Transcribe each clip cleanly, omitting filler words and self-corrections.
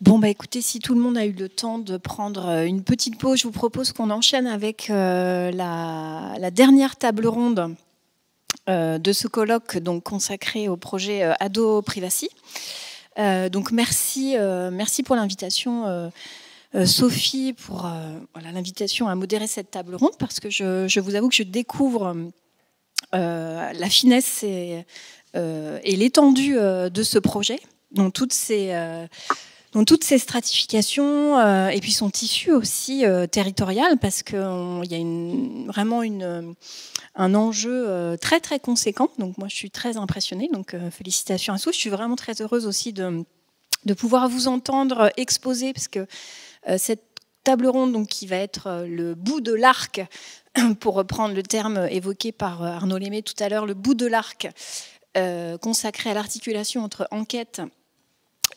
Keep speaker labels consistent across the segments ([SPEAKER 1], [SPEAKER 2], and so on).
[SPEAKER 1] Bon, bah écoutez, si tout le monde a eu le temps de prendre une petite pause, je vous propose qu'on enchaîne avec la dernière table ronde de ce colloque donc, consacré au projet Ado Privacy. Donc merci pour l'invitation, Sophie, pour voilà, l'invitation à modérer cette table ronde, parce que je vous avoue que je découvre la finesse et l'étendue de ce projet, dont toutes ces stratifications et puis son tissu aussi territorial, parce qu'il y a vraiment un enjeu très très conséquent. Donc moi je suis très impressionnée, donc félicitations à tous. Je suis vraiment très heureuse aussi de pouvoir vous entendre exposer, parce que cette table ronde donc, qui va être le bout de l'arc, pour reprendre le terme évoqué par Arnaud Lémé tout à l'heure, le bout de l'arc consacré à l'articulation entre enquête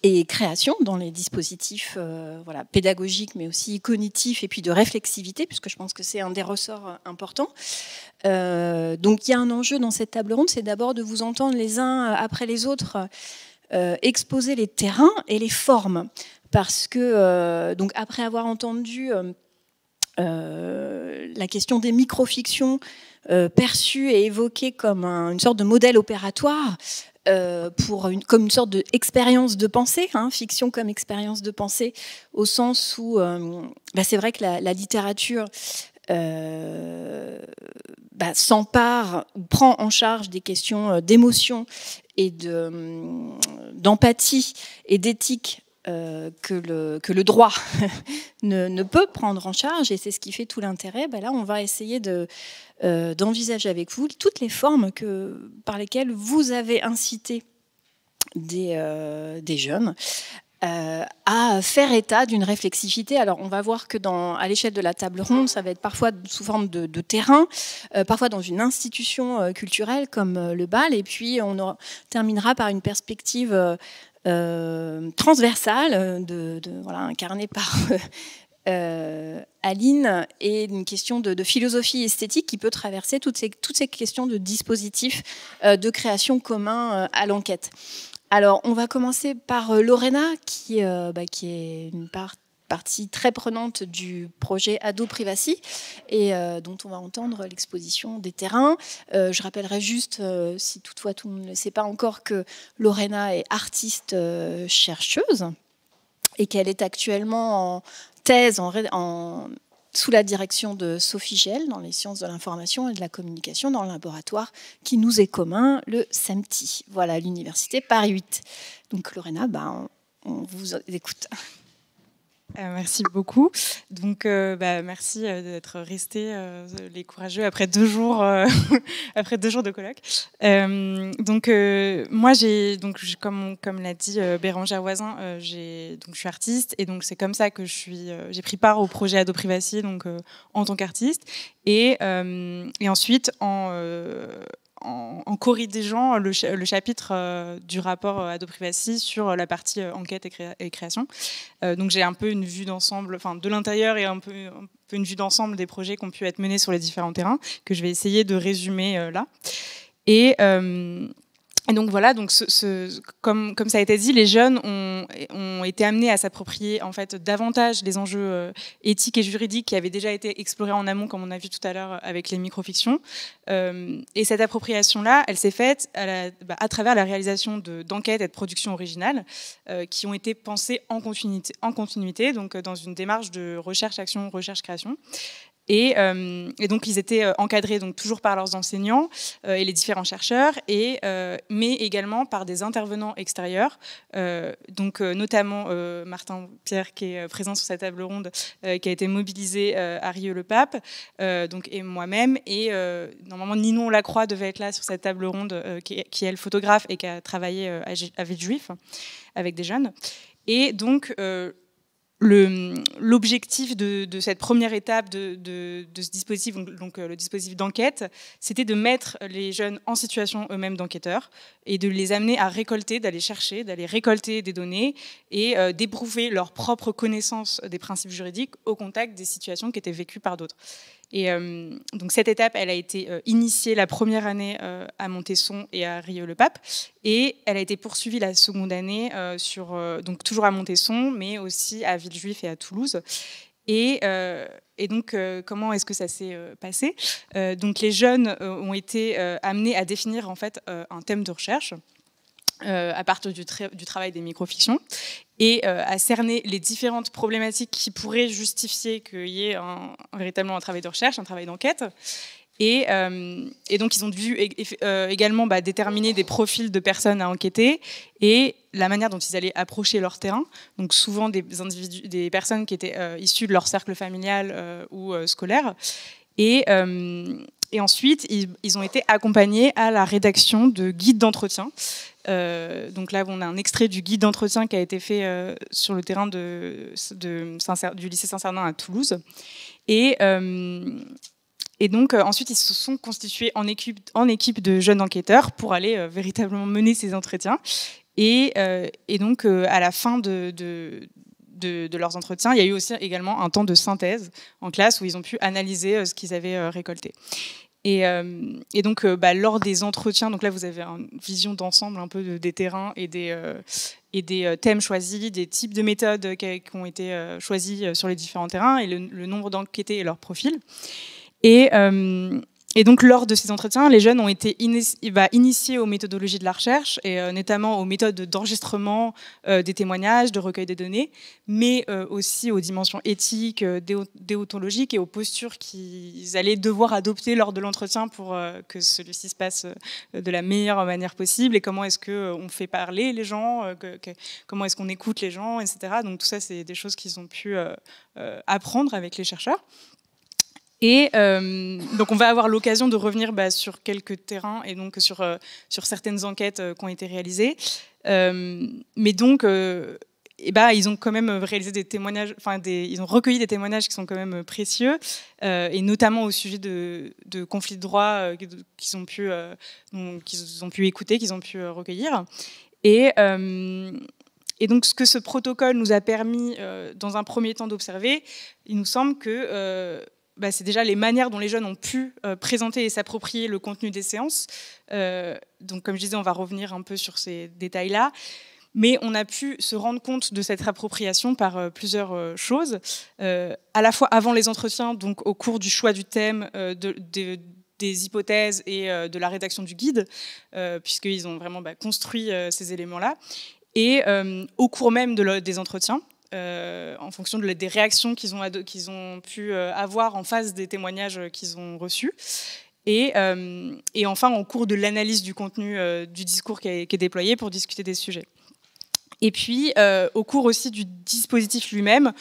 [SPEAKER 1] et création dans les dispositifs voilà, pédagogiques, mais aussi cognitifs, et puis de réflexivité, puisque je pense que c'est un des ressorts importants. Donc il y a un enjeu dans cette table ronde, c'est d'abord de vous entendre les uns après les autres exposer les terrains et les formes, parce que donc après avoir entendu la question des microfictions perçues et évoquées comme une sorte de modèle opératoire, comme une sorte d'expérience de pensée, hein, fiction comme expérience de pensée, au sens où c'est vrai que la littérature s'empare ou prend en charge des questions d'émotion et d'empathie et d'éthique que le droit ne peut prendre en charge, et c'est ce qui fait tout l'intérêt. Là, on va essayer d'envisager avec vous toutes les formes par lesquelles vous avez incité des jeunes à faire état d'une réflexivité. Alors, on va voir que à l'échelle de la table ronde, ça va être parfois sous forme de terrain, parfois dans une institution culturelle comme le bal, et puis on terminera par une perspective transversale, voilà, incarnée par Aline, et une question de philosophie esthétique qui peut traverser toutes ces questions de dispositifs de création communs à l'enquête. Alors, on va commencer par Lorena, qui est une partie très prenante du projet Ado Privacy, et dont on va entendre l'exposition des terrains. Je rappellerai juste, si toutefois tout le monde ne le sait pas encore, que Lorena est artiste chercheuse et qu'elle est actuellement en thèse sous la direction de Sophie Gell dans les sciences de l'information et de la communication, dans le laboratoire qui nous est commun, le SEMTI. Voilà, l'université Paris 8. Donc Lorena, on vous écoute.
[SPEAKER 2] Merci beaucoup. Donc, merci d'être restés les courageux après 2 jours, après 2 jours de colloque. Moi, comme l'a dit Bérangère Voisin, je suis artiste, et donc c'est comme ça que j'ai pris part au projet Ado Privacy, donc en tant qu'artiste, et ensuite en co-rédigeant le chapitre du rapport Ado Privacy sur la partie enquête et création. Donc j'ai un peu une vue d'ensemble, de l'intérieur, et un peu une vue d'ensemble des projets qui ont pu être menés sur les différents terrains, que je vais essayer de résumer là. Et donc voilà, comme ça a été dit, les jeunes ont été amenés à s'approprier en fait davantage les enjeux éthiques et juridiques qui avaient déjà été explorés en amont, comme on a vu tout à l'heure avec les microfictions. Et cette appropriation-là, elle s'est faite à travers la réalisation d'enquêtes et de productions originales qui ont été pensées en continuité, donc dans une démarche de recherche-action, recherche-création. Et donc ils étaient encadrés donc toujours par leurs enseignants et les différents chercheurs, mais également par des intervenants extérieurs, notamment Martin Pierre, qui est présent sur cette table ronde, qui a été mobilisé à Rieux-le-Pape, et moi-même, et normalement Ninon Lacroix devait être là sur cette table ronde, qui est elle photographe et qui a travaillé à Villejuif avec des jeunes. Et donc l'objectif de cette première étape de ce dispositif, donc le dispositif d'enquête, c'était de mettre les jeunes en situation eux-mêmes d'enquêteurs et de les amener à récolter, d'aller chercher, d'aller récolter des données et d'éprouver leur propre connaissance des principes juridiques au contact des situations qui étaient vécues par d'autres. Et donc cette étape, elle a été initiée la première année à Montesson et à Rieux-le-Pape, et elle a été poursuivie la seconde année donc toujours à Montesson, mais aussi à Villejuif et à Toulouse. Et donc, comment est-ce que ça s'est passé? Donc, les jeunes ont été amenés à définir en fait un thème de recherche à partir du travail des microfictions et à cerner les différentes problématiques qui pourraient justifier qu'il y ait véritablement un travail de recherche, un travail d'enquête. Et donc, ils ont dû également déterminer des profils de personnes à enquêter et la manière dont ils allaient approcher leur terrain. Donc, souvent des personnes qui étaient issues de leur cercle familial ou scolaire. Et ensuite, ils ont été accompagnés à la rédaction de guides d'entretien. Donc là, on a un extrait du guide d'entretien qui a été fait sur le terrain du lycée Saint-Cernin à Toulouse. Et donc, ensuite, ils se sont constitués en équipe de jeunes enquêteurs pour aller véritablement mener ces entretiens. Et donc, à la fin de leurs entretiens, il y a eu aussi également un temps de synthèse en classe où ils ont pu analyser ce qu'ils avaient récolté. Et donc, lors des entretiens, donc là, vous avez une vision d'ensemble un peu des terrains et des thèmes choisis, des types de méthodes qui ont été choisis sur les différents terrains et le nombre d'enquêtés et leur profil. Et donc, lors de ces entretiens, les jeunes ont été initiés aux méthodologies de la recherche, et notamment aux méthodes d'enregistrement des témoignages, de recueil des données, mais aussi aux dimensions éthiques, déontologiques et aux postures qu'ils allaient devoir adopter lors de l'entretien pour que celui-ci se passe de la meilleure manière possible, et comment est-ce qu'on fait parler les gens, comment est-ce qu'on écoute les gens, etc. Donc tout ça, c'est des choses qu'ils ont pu apprendre avec les chercheurs. Et donc, on va avoir l'occasion de revenir sur quelques terrains et donc sur certaines enquêtes qui ont été réalisées. Mais donc, ils ont quand même réalisé des témoignages, ils ont recueilli des témoignages qui sont quand même précieux, et notamment au sujet de conflits de droit qu'ils ont pu écouter, qu'ils ont pu recueillir. Et donc, ce que ce protocole nous a permis, dans un premier temps, d'observer, il nous semble que c'est déjà les manières dont les jeunes ont pu présenter et s'approprier le contenu des séances. Donc, comme je disais, on va revenir un peu sur ces détails-là. Mais on a pu se rendre compte de cette appropriation par plusieurs choses. À la fois avant les entretiens, donc au cours du choix du thème, des hypothèses et de la rédaction du guide, puisqu'ils ont vraiment construit ces éléments-là. Et au cours même des entretiens, en fonction des réactions qu'ils ont pu avoir en face des témoignages qu'ils ont reçus. Et enfin, au cours de l'analyse du contenu du discours qui est déployé pour discuter des sujets. Et puis, au cours aussi du dispositif lui-même,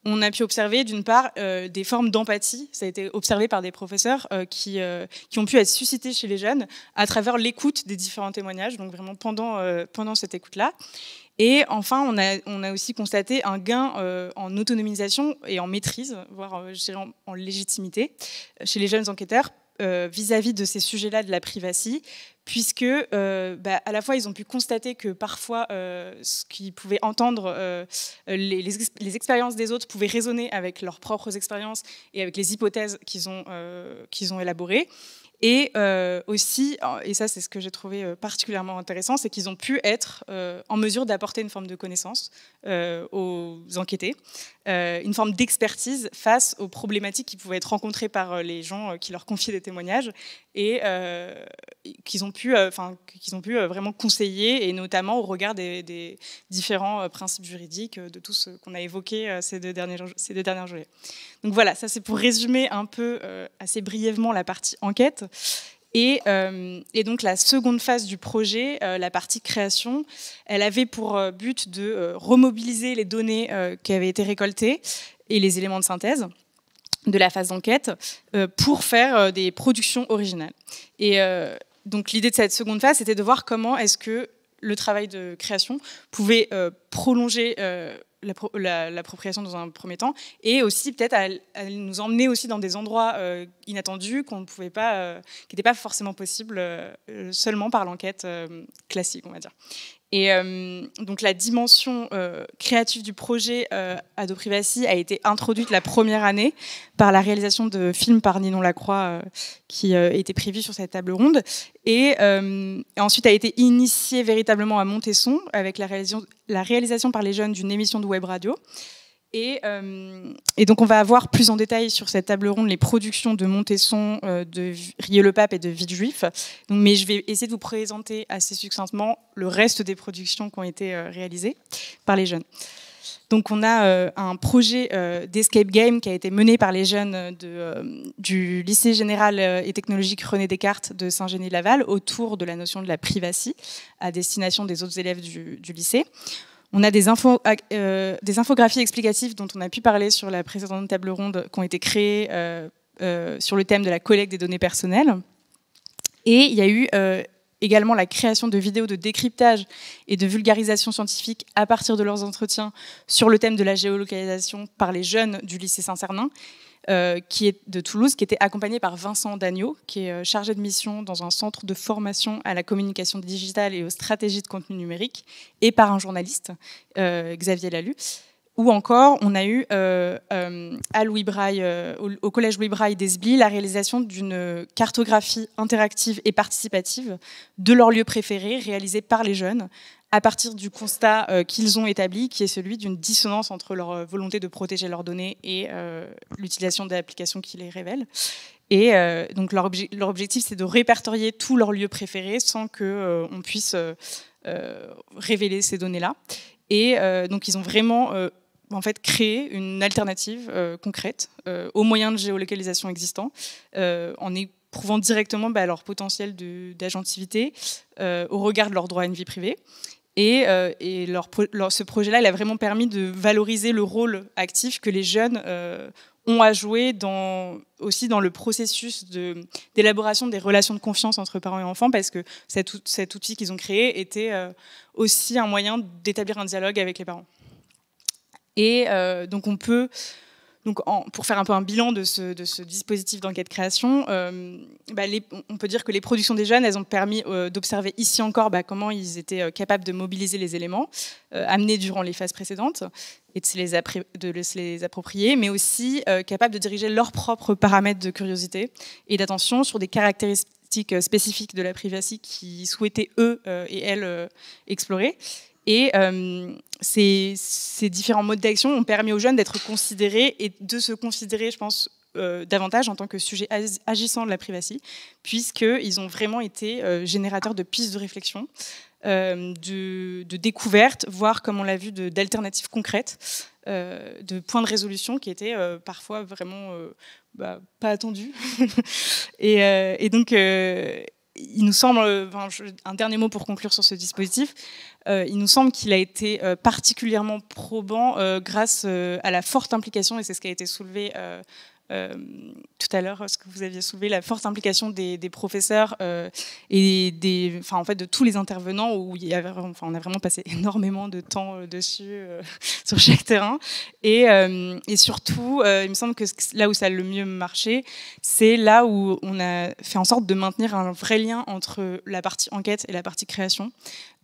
[SPEAKER 2] on a pu observer, d'une part, des formes d'empathie. Ça a été observé par des professeurs qui ont pu être suscités chez les jeunes à travers l'écoute des différents témoignages, donc vraiment pendant cette écoute-là. Et enfin, on a aussi constaté un gain en autonomisation et en maîtrise, voire je dirais en légitimité, chez les jeunes enquêteurs vis-à-vis de ces sujets-là de la privacy, puisque à la fois ils ont pu constater que parfois ce qu'ils pouvaient entendre, les expériences des autres pouvaient résonner avec leurs propres expériences et avec les hypothèses qu'ils ont élaborées. Et aussi, et ça c'est ce que j'ai trouvé particulièrement intéressant, c'est qu'ils ont pu être en mesure d'apporter une forme de connaissance aux enquêtés, une forme d'expertise face aux problématiques qui pouvaient être rencontrées par les gens qui leur confiaient des témoignages, et qu'ils ont pu vraiment conseiller, et notamment au regard des différents principes juridiques, de tout ce qu'on a évoqué ces deux dernières journées. Donc voilà, ça c'est pour résumer un peu assez brièvement la partie enquête. Et donc la seconde phase du projet, la partie création, elle avait pour but de remobiliser les données qui avaient été récoltées et les éléments de synthèse de la phase d'enquête pour faire des productions originales. Et donc l'idée de cette seconde phase, c'était de voir comment est-ce que le travail de création pouvait prolonger l'appropriation dans un premier temps, et aussi peut-être à nous emmener aussi dans des endroits inattendus qu'on ne pouvait pas, qui n'étaient pas forcément possibles seulement par l'enquête classique, on va dire. Et donc la dimension créative du projet Adoprivacy a été introduite la première année par la réalisation de films par Ninon Lacroix qui était prévu sur cette table ronde, et ensuite a été initiée véritablement à Montesson avec la réalisation par les jeunes d'une émission de web radio. Et donc on va avoir plus en détail sur cette table ronde les productions de Montesson, de Rieux-le-Pape et de Villejuif. Mais je vais essayer de vous présenter assez succinctement le reste des productions qui ont été réalisées par les jeunes. Donc on a un projet d'escape game qui a été mené par les jeunes du lycée général et technologique René Descartes de Saint-Genis-Laval autour de la notion de la privacy à destination des autres élèves du lycée. On a des infographies explicatives dont on a pu parler sur la précédente table ronde qui ont été créées sur le thème de la collecte des données personnelles. Et il y a eu également la création de vidéos de décryptage et de vulgarisation scientifique à partir de leurs entretiens sur le thème de la géolocalisation par les jeunes du lycée Saint-Cernin, qui est de Toulouse, qui était accompagné par Vincent Dagneau, qui est chargé de mission dans un centre de formation à la communication digitale et aux stratégies de contenu numérique, et par un journaliste, Xavier Lalu. Ou encore, on a eu à Louis Braille, au collège Louis Braille d'Esbly, la réalisation d'une cartographie interactive et participative de leurs lieux préférés, réalisée par les jeunes, à partir du constat qu'ils ont établi, qui est celui d'une dissonance entre leur volonté de protéger leurs données et l'utilisation d'applications qui les révèlent. Et donc leur objectif, c'est de répertorier tous leurs lieux préférés sans qu'on puisse révéler ces données-là. Et donc ils ont vraiment en fait créé une alternative concrète aux moyens de géolocalisation existants, en éprouvant directement leur potentiel d'agentivité au regard de leur droit à une vie privée. Et ce projet-là, il a vraiment permis de valoriser le rôle actif que les jeunes ont à jouer aussi dans le processus d'élaboration des relations de confiance entre parents et enfants, parce que cet outil qu'ils ont créé était aussi un moyen d'établir un dialogue avec les parents. Et donc on peut... Donc, pour faire un peu un bilan de ce dispositif d'enquête-création, on peut dire que les productions des jeunes, elles ont permis d'observer ici encore comment ils étaient capables de mobiliser les éléments amenés durant les phases précédentes et de se les approprier, mais aussi capables de diriger leurs propres paramètres de curiosité et d'attention sur des caractéristiques spécifiques de la privacy qu'ils souhaitaient, eux et elles, explorer. Et ces différents modes d'action ont permis aux jeunes d'être considérés et de se considérer, je pense, davantage en tant que sujet agissant de la privacy, puisqu'ils ont vraiment été générateurs de pistes de réflexion, de découvertes, voire, comme on l'a vu, d'alternatives concrètes, de points de résolution qui étaient parfois vraiment pas attendus. Et donc... il nous semble, un dernier mot pour conclure sur ce dispositif, il nous semble qu'il a été particulièrement probant grâce à la forte implication, et c'est ce qui a été soulevé tout à l'heure, ce que vous aviez soulevé, la forte implication des professeurs et en fait, de tous les intervenants, où on a vraiment passé énormément de temps dessus sur chaque terrain. Et surtout, il me semble que là où ça a le mieux marché, c'est là où on a fait en sorte de maintenir un vrai lien entre la partie enquête et la partie création,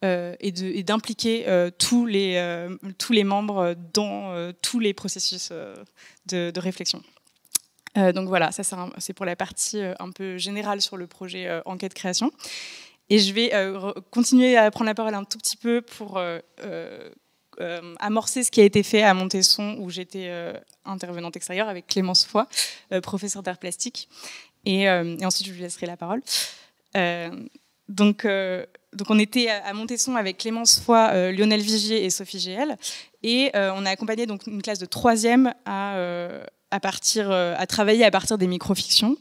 [SPEAKER 2] et d'impliquer tous les membres dans tous les processus de réflexion. Donc voilà, ça c'est pour la partie un peu générale sur le projet enquête-création. Et je vais continuer à prendre la parole un tout petit peu pour amorcer ce qui a été fait à Montesson, où j'étais intervenante extérieure avec Clémence Foy, professeure d'art plastique. Et ensuite, je lui laisserai la parole. Donc on était à Montesson avec Clémence Foy, Lionel Vigier et Sophie GL. Et on a accompagné donc une classe de 3e à travailler à partir des microfictions.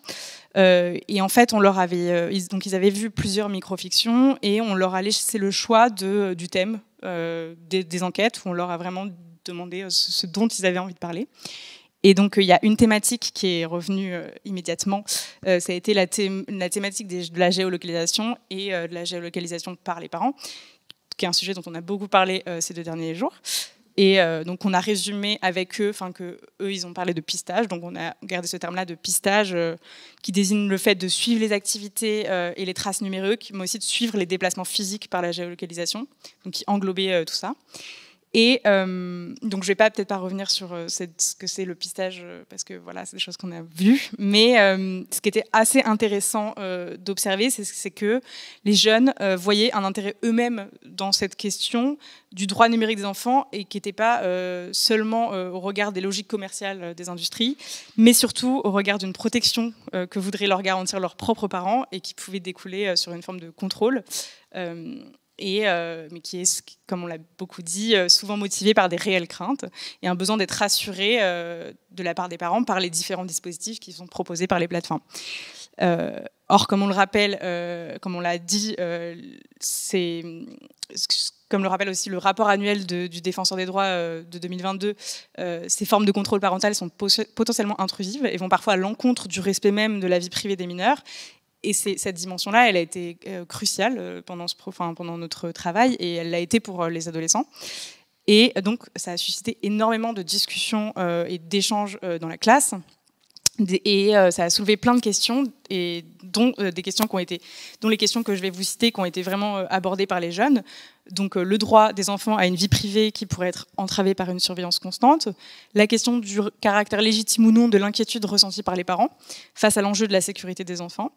[SPEAKER 2] Et en fait, ils avaient vu plusieurs microfictions et on leur a laissé le choix du thème des enquêtes, où on leur a vraiment demandé ce dont ils avaient envie de parler. Et donc, il y a une thématique qui est revenue immédiatement. Ça a été la thématique de la géolocalisation et de la géolocalisation par les parents, qui est un sujet dont on a beaucoup parlé ces 2 derniers jours. Et donc on a résumé avec eux, que eux ils ont parlé de pistage, donc on a gardé ce terme-là de pistage qui désigne le fait de suivre les activités et les traces numériques, mais aussi de suivre les déplacements physiques par la géolocalisation, donc qui englobait tout ça. Et donc je vais peut-être pas revenir sur ce que c'est le pistage parce que voilà, c'est des choses qu'on a vues, mais ce qui était assez intéressant d'observer, c'est que les jeunes voyaient un intérêt eux-mêmes dans cette question du droit numérique des enfants et qui n'était pas seulement au regard des logiques commerciales des industries, mais surtout au regard d'une protection que voudraient leur garantir leurs propres parents et qui pouvait découler sur une forme de contrôle. Mais qui est, comme on l'a beaucoup dit, souvent motivé par des réelles craintes et un besoin d'être rassuré de la part des parents par les différents dispositifs qui sont proposés par les plateformes. Or, comme on le rappelle, comme on l'a dit, comme le rappelle aussi le rapport annuel du Défenseur des droits de 2022, ces formes de contrôle parental sont potentiellement intrusives et vont parfois à l'encontre du respect même de la vie privée des mineurs. Et cette dimension-là, elle a été cruciale pendant notre travail et elle l'a été pour les adolescents. Et donc, ça a suscité énormément de discussions et d'échanges dans la classe. Et ça a soulevé plein de questions, et dont les questions que je vais vous citer, qui ont été vraiment abordées par les jeunes. Donc le droit des enfants à une vie privée qui pourrait être entravée par une surveillance constante, la question du caractère légitime ou non de l'inquiétude ressentie par les parents face à l'enjeu de la sécurité des enfants,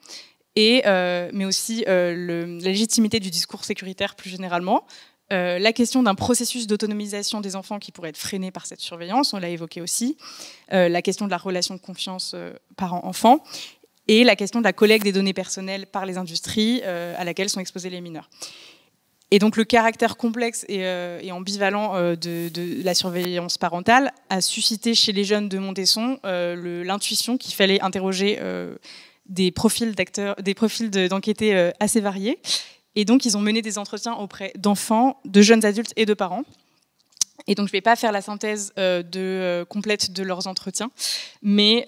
[SPEAKER 2] mais aussi la légitimité du discours sécuritaire plus généralement, la question d'un processus d'autonomisation des enfants qui pourrait être freiné par cette surveillance, on l'a évoqué aussi, la question de la relation de confiance parent-enfant, et la question de la collecte des données personnelles par les industries à laquelle sont exposés les mineurs. Et donc le caractère complexe et ambivalent de la surveillance parentale a suscité chez les jeunes de Montesson l'intuition qu'il fallait interroger des profils d'enquêtés assez variés. Et donc, ils ont mené des entretiens auprès d'enfants, de jeunes adultes et de parents. Et donc, je ne vais pas faire la synthèse complète de leurs entretiens, mais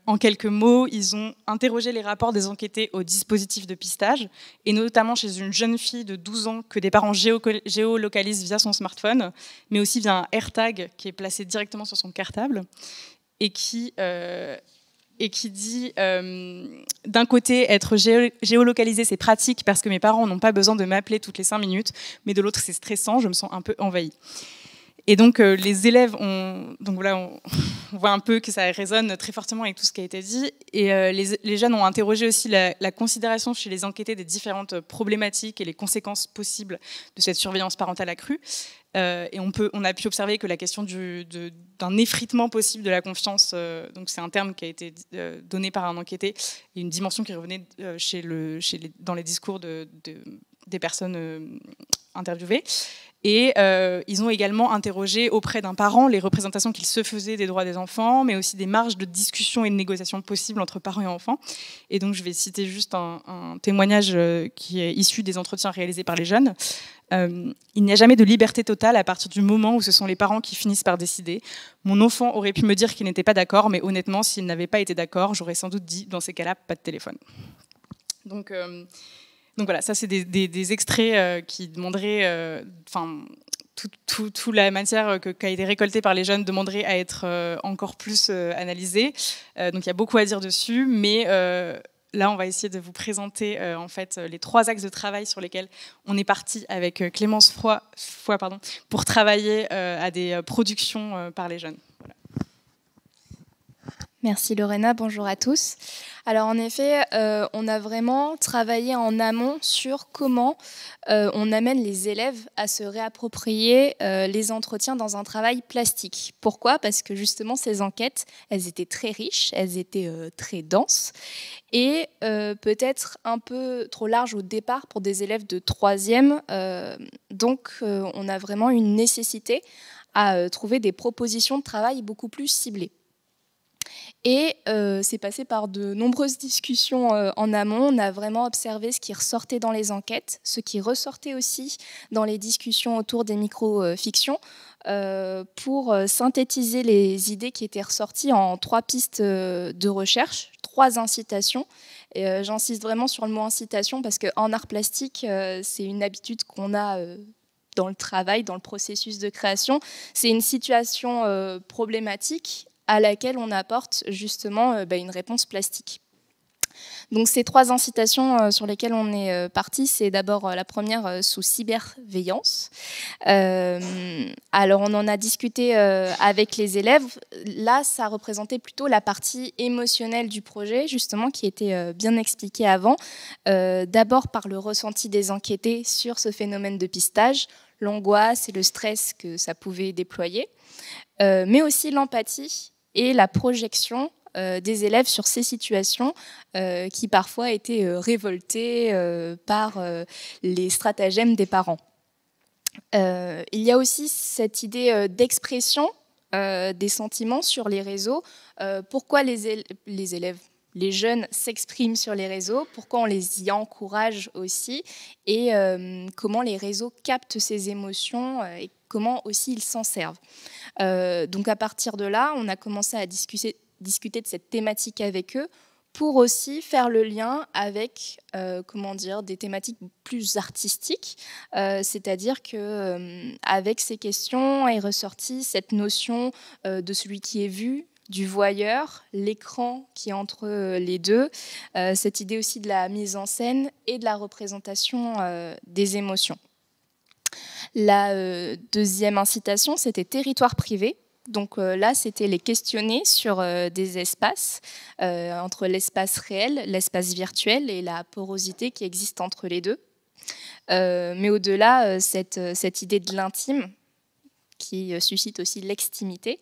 [SPEAKER 2] en quelques mots, ils ont interrogé les rapports des enquêtés au dispositif de pistage, et notamment chez une jeune fille de 12 ans que des parents géolocalisent via son smartphone, mais aussi via un AirTag qui est placé directement sur son cartable, et qui dit d'un côté être géolocalisé c'est pratique parce que mes parents n'ont pas besoin de m'appeler toutes les 5 minutes, mais de l'autre c'est stressant, je me sens un peu envahie. Et donc les élèves on voit un peu que ça résonne très fortement avec tout ce qui a été dit, et les jeunes ont interrogé aussi la considération chez les enquêtés des différentes problématiques et les conséquences possibles de cette surveillance parentale accrue. Et on a pu observer que la question d'un effritement possible de la confiance, donc c'est un terme qui a été donné par un enquêté, et une dimension qui revenait dans les discours des personnes interviewées. Et ils ont également interrogé auprès d'un parent les représentations qu'il se faisait des droits des enfants, mais aussi des marges de discussion et de négociation possibles entre parents et enfants. Et donc je vais citer juste un témoignage qui est issu des entretiens réalisés par les jeunes. Il n'y a jamais de liberté totale à partir du moment où ce sont les parents qui finissent par décider. Mon enfant aurait pu me dire qu'il n'était pas d'accord, mais honnêtement, s'il n'avait pas été d'accord, j'aurais sans doute dit, dans ces cas-là, pas de téléphone. Donc voilà, ça c'est des extraits qui demanderaient, toute la matière qui a été récoltée par les jeunes demanderait à être encore plus analysée. Donc il y a beaucoup à dire dessus, mais là on va essayer de vous présenter en fait les 3 axes de travail sur lesquels on est parti avec Clémence Foy, pour travailler à des productions par les jeunes. Voilà.
[SPEAKER 3] Merci Lorena, bonjour à tous. Alors en effet, on a vraiment travaillé en amont sur comment on amène les élèves à se réapproprier les entretiens dans un travail plastique. Pourquoi ? Parce que justement ces enquêtes, elles étaient très riches, elles étaient très denses et peut-être un peu trop larges au départ pour des élèves de 3e. Donc on a vraiment une nécessité à trouver des propositions de travail beaucoup plus ciblées. Et c'est passé par de nombreuses discussions en amont. On a vraiment observé ce qui ressortait dans les enquêtes, ce qui ressortait aussi dans les discussions autour des micro-fictions, pour synthétiser les idées qui étaient ressorties en 3 pistes de recherche, 3 incitations. J'insiste vraiment sur le mot incitation parce qu'en art plastique, c'est une habitude qu'on a dans le travail, dans le processus de création. C'est une situation problématique à laquelle on apporte justement une réponse plastique. Donc ces 3 incitations sur lesquelles on est parti, c'est d'abord la première sous cyberveillance. Alors on en a discuté avec les élèves. Là, ça représentait plutôt la partie émotionnelle du projet, justement, qui était bien expliquée avant. D'abord par le ressenti des enquêtés sur ce phénomène de pistage, l'angoisse et le stress que ça pouvait déployer, mais aussi l'empathie et la projection des élèves sur ces situations qui parfois étaient révoltés par les stratagèmes des parents. Il y a aussi cette idée d'expression des sentiments sur les réseaux. Pourquoi les élèves, les jeunes s'expriment sur les réseaux, pourquoi on les y encourage aussi, et comment les réseaux captent ces émotions et comment aussi ils s'en servent. Donc à partir de là, on a commencé à discuter de cette thématique avec eux pour aussi faire le lien avec des thématiques plus artistiques, c'est-à-dire qu'avec ces questions est ressortie cette notion de celui qui est vu, du voyeur, l'écran qui est entre les deux, cette idée aussi de la mise en scène et de la représentation des émotions. La deuxième incitation, c'était territoire privé. Donc là, c'était les questionner sur des espaces, entre l'espace réel, l'espace virtuel et la porosité qui existe entre les deux. Mais au-delà, cette idée de l'intime qui suscite aussi l'extimité.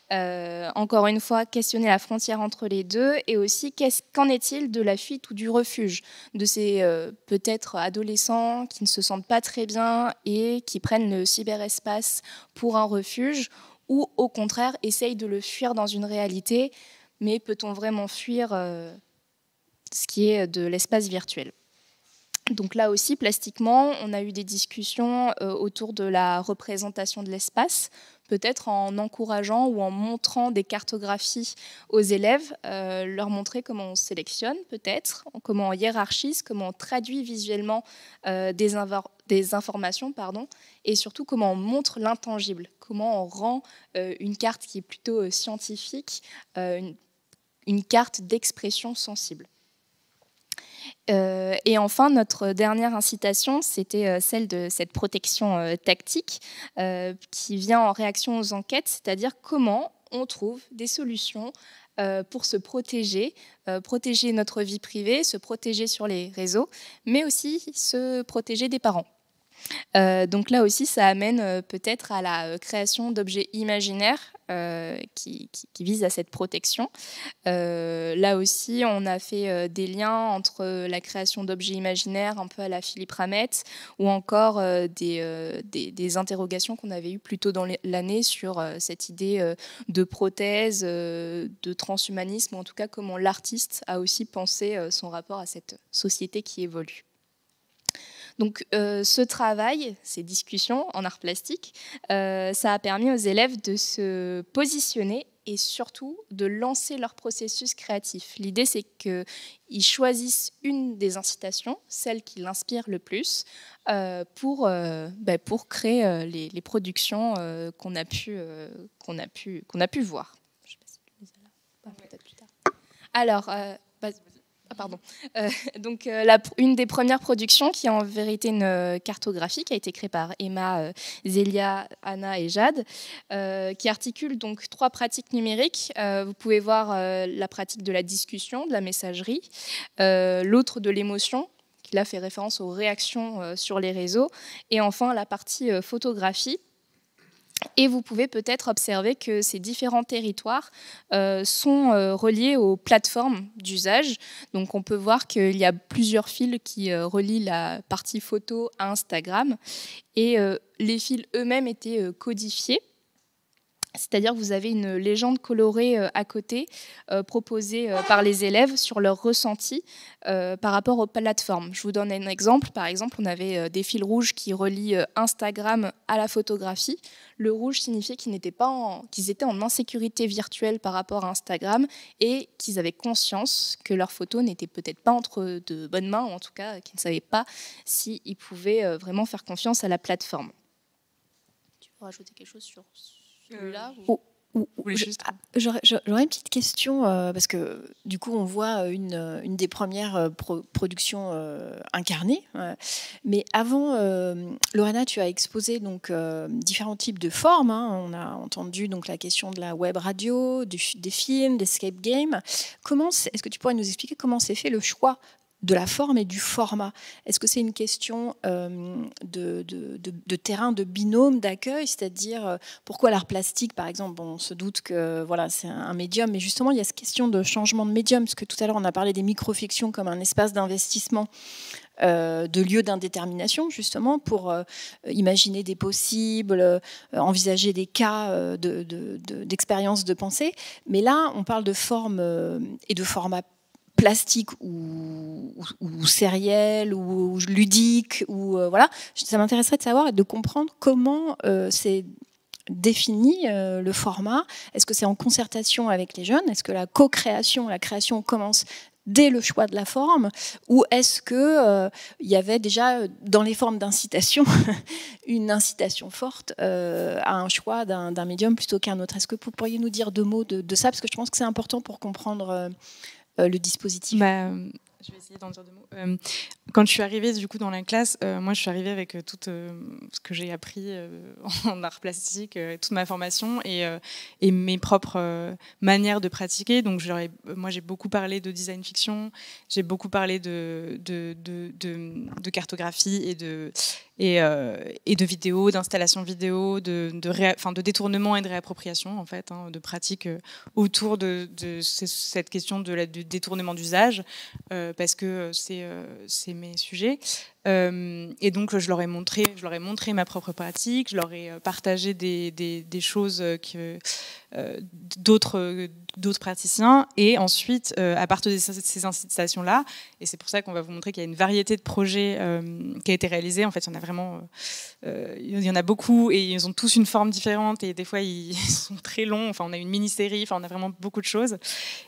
[SPEAKER 3] Encore une fois, questionner la frontière entre les deux et aussi qu'en est-il de la fuite ou du refuge de ces peut-être adolescents qui ne se sentent pas très bien et qui prennent le cyberespace pour un refuge ou au contraire essayent de le fuir dans une réalité, mais peut-on vraiment fuir ce qui est de l'espace virtuel ? Donc là aussi, plastiquement, on a eu des discussions autour de la représentation de l'espace, peut-être en encourageant ou en montrant des cartographies aux élèves, leur montrer comment on sélectionne peut-être, comment on hiérarchise, comment on traduit visuellement des informations, et surtout comment on montre l'intangible, comment on rend une carte qui est plutôt scientifique, une carte d'expression sensible. Et enfin, notre dernière incitation, c'était celle de cette protection tactique qui vient en réaction aux enquêtes, c'est-à-dire comment on trouve des solutions pour se protéger, protéger notre vie privée, se protéger sur les réseaux, mais aussi se protéger des parents. Donc là aussi, ça amène peut-être à la création d'objets imaginaires qui visent à cette protection. Là aussi, on a fait des liens entre la création d'objets imaginaires, un peu à la Philippe Ramette, ou encore des interrogations qu'on avait eues plus tôt dans l'année sur cette idée de prothèse, de transhumanisme, ou en tout cas comment l'artiste a aussi pensé son rapport à cette société qui évolue. Donc ce travail, ces discussions en art plastique, ça a permis aux élèves de se positionner et surtout de lancer leur processus créatif. L'idée, c'est qu'ils choisissent une des incitations, celle qui l'inspire le plus, pour créer les productions qu'on a pu voir. Je sais pas si tu les as là. Peut-être plus tard. Alors, pardon. Donc, une des premières productions, qui est en vérité une cartographie, qui a été créée par Emma, Zélia, Anna et Jade, qui articule donc 3 pratiques numériques. Vous pouvez voir la pratique de la discussion, de la messagerie, l'autre de l'émotion, qui là fait référence aux réactions sur les réseaux, et enfin la partie photographie. Et vous pouvez peut-être observer que ces différents territoires sont reliés aux plateformes d'usage. Donc on peut voir qu'il y a plusieurs fils qui relient la partie photo à Instagram. Et les fils eux-mêmes étaient codifiés. C'est-à-dire que vous avez une légende colorée à côté, proposée par les élèves sur leur ressenti par rapport aux plateformes. Je vous donne un exemple. Par exemple, on avait des fils rouges qui relient Instagram à la photographie. Le rouge signifiait qu'ils étaient en insécurité virtuelle par rapport à Instagram et qu'ils avaient conscience que leurs photos n'étaient peut-être pas entre de bonnes mains, ou en tout cas qu'ils ne savaient pas s'ils pouvaient vraiment faire confiance à la plateforme. pour ajouter quelque chose sur celui-là
[SPEAKER 1] J'aurais une petite question, parce que du coup on voit une des premières productions incarnées. Mais avant, Lorena, tu as exposé donc, différents types de formes. Hein. On a entendu donc, la question de la web radio, des films, des escape games. Est-ce que tu pourrais nous expliquer comment s'est fait le choix de la forme et du format? Est-ce que c'est une question de terrain, de binôme, d'accueil? C'est-à-dire, pourquoi l'art plastique, par exemple? On se doute que voilà, c'est un médium, mais justement, il y a cette question de changement de médium, parce que tout à l'heure, on a parlé des microfictions comme un espace d'investissement, de lieu d'indétermination, justement, pour imaginer des possibles, envisager des cas d'expériences de pensée. Mais là, on parle de forme et de format plastique ou sériel ou ludique ou voilà, ça m'intéresserait de savoir et de comprendre comment c'est défini le format. Est-ce que c'est en concertation avec les jeunes? Est-ce que la co-création, la création commence dès le choix de la forme, ou est-ce que il y avait déjà dans les formes d'incitation une incitation forte à un choix d'un médium plutôt qu'un autre? Est-ce que vous pourriez nous dire 2 mots de ça, parce que je pense que c'est important pour comprendre le dispositif.
[SPEAKER 2] Je vais essayer d'en dire 2 mots. Quand je suis arrivée du coup dans la classe, moi je suis arrivée avec tout ce que j'ai appris en art plastique, toute ma formation et mes propres manières de pratiquer. Donc moi j'ai beaucoup parlé de design fiction, j'ai beaucoup parlé de cartographie et de vidéo, d'installation vidéo, de détournement et de réappropriation en fait, hein, de pratiques autour de cette question du détournement d'usage, parce que c'est mes sujets. Et donc je leur ai montré ma propre pratique, je leur ai partagé des choses que d'autres praticiens, et ensuite à partir de ces incitations-là, et c'est pour ça qu'on va vous montrer qu'il y a une variété de projets qui a été réalisée. En fait, il y en a vraiment, il y en a beaucoup, et ils ont tous une forme différente, et des fois ils sont très longs. Enfin, on a une mini-série, enfin on a vraiment beaucoup de choses.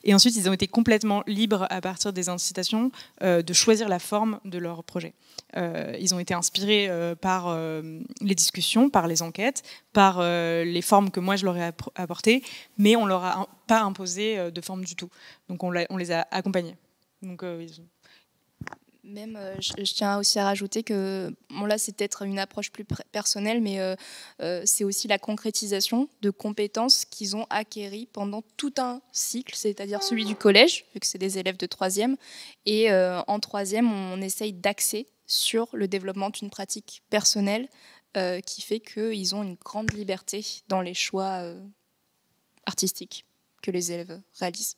[SPEAKER 2] Et ensuite, ils ont été complètement libres à partir des incitations de choisir la forme de leur projet. Ils ont été inspirés par les discussions, par les enquêtes, par les formes que moi je leur ai apportées, mais on leur a pas imposé de forme du tout. Donc on les a accompagnés. Donc
[SPEAKER 3] Même, je tiens aussi à rajouter que bon, là, c'est peut-être une approche plus personnelle, mais c'est aussi la concrétisation de compétences qu'ils ont acquéries pendant tout un cycle, c'est-à-dire celui du collège, vu que c'est des élèves de 3e. Et en 3e, on essaye d'axer sur le développement d'une pratique personnelle qui fait qu'ils ont une grande liberté dans les choix artistiques que les élèves réalisent.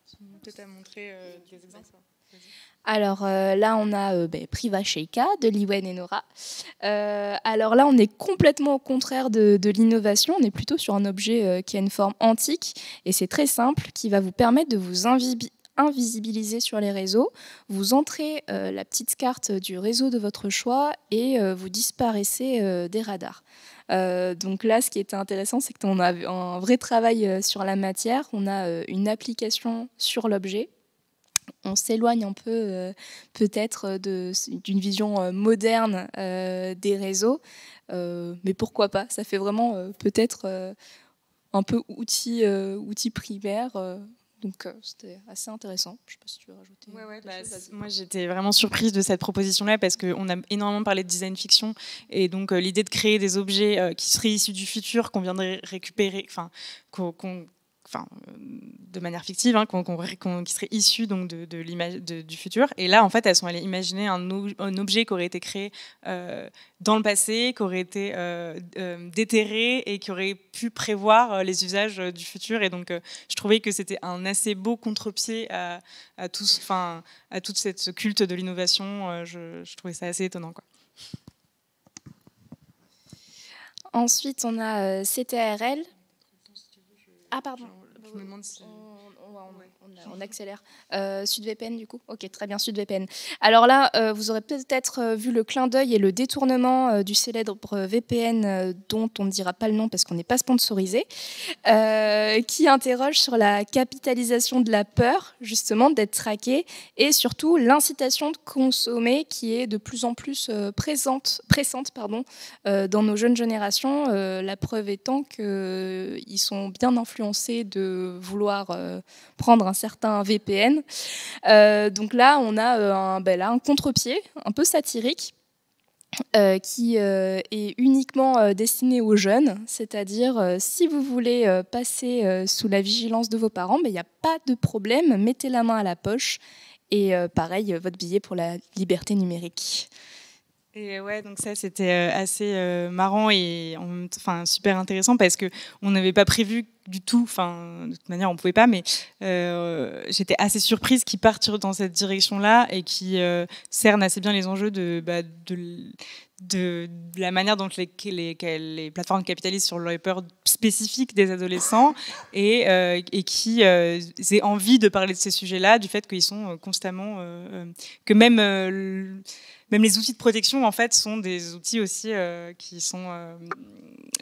[SPEAKER 2] Je vais peut-être montrer des exemples.
[SPEAKER 3] Alors là, on a Priva Sheikha de Liwen et Nora. Alors là, on est complètement au contraire de l'innovation. On est plutôt sur un objet qui a une forme antique, et c'est très simple, qui va vous permettre de vous invisibiliser sur les réseaux. Vous entrez la petite carte du réseau de votre choix et vous disparaissez des radars. Donc là, ce qui était intéressant, c'est qu'on a un vrai travail sur la matière. On a une application sur l'objet. On s'éloigne un peu peut-être d'une vision moderne des réseaux, mais pourquoi pas? Ça fait vraiment peut-être un peu outil primaire. Donc c'était assez intéressant. Je ne sais pas si tu veux rajouter.
[SPEAKER 2] Moi j'étais vraiment surprise de cette proposition-là, parce qu'on a énormément parlé de design fiction, et donc l'idée de créer des objets qui seraient issus du futur, qu'on viendrait récupérer, de manière fictive, hein, qui serait issu donc de l'image du futur. Et là, en fait, elles sont allées imaginer un objet qui aurait été créé dans le passé, qui aurait été déterré et qui aurait pu prévoir les usages du futur. Et donc, je trouvais que c'était un assez beau contre-pied à toute cette culte de l'innovation. Je trouvais ça assez étonnant, quoi.
[SPEAKER 3] Ensuite, on a CTRL. Ah, pardon.
[SPEAKER 2] Je me demande si...
[SPEAKER 3] On accélère. SudVPN, du coup. Ok, très bien, SudVPN. Alors là, vous aurez peut-être vu le clin d'œil et le détournement du célèbre VPN dont on ne dira pas le nom parce qu'on n'est pas sponsorisé, qui interroge sur la capitalisation de la peur, justement, d'être traqué, et surtout l'incitation de consommer qui est de plus en plus pressante dans nos jeunes générations. La preuve étant qu'ils sont bien influencés de vouloir prendre un certain VPN. Donc là, on a un contre-pied un peu satirique qui est uniquement destiné aux jeunes, c'est-à-dire si vous voulez passer sous la vigilance de vos parents, il n'y a pas de problème, mettez la main à la poche et pareil, votre billet pour la liberté numérique.
[SPEAKER 2] Et ouais, donc ça c'était assez marrant et super intéressant parce que on n'avait pas prévu du tout, de toute manière on pouvait pas, mais j'étais assez surprise qu'ils partent dans cette direction-là et qui cernent assez bien les enjeux de la manière dont les plateformes capitalisent sur les peurs spécifiques des adolescents et qui aient envie de parler de ces sujets-là, du fait qu'ils sont constamment, que même les outils de protection, en fait, sont des outils aussi qui sont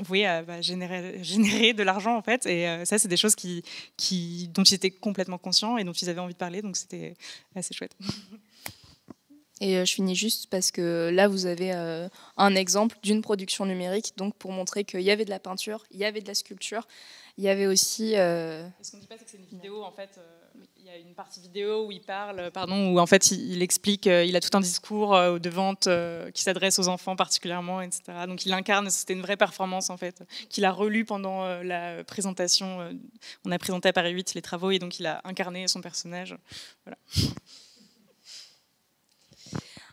[SPEAKER 2] voués à générer de l'argent, en fait. Et ça, c'est des choses dont ils étaient complètement conscients et dont ils avaient envie de parler. Donc, c'était assez chouette.
[SPEAKER 3] Et je finis juste parce que là, vous avez un exemple d'une production numérique, donc pour montrer qu'il y avait de la peinture, il y avait de la sculpture, il y avait aussi...
[SPEAKER 2] Ce qu'on ne dit pas, c'est que c'est une vidéo, en fait... Il y a une partie vidéo où il parle, où en fait il explique, il a tout un discours de vente qui s'adresse aux enfants particulièrement, etc. Donc il incarne, c'était une vraie performance en fait, qu'il a relu pendant la présentation. On a présenté à Paris 8 les travaux et donc il a incarné son personnage. Voilà.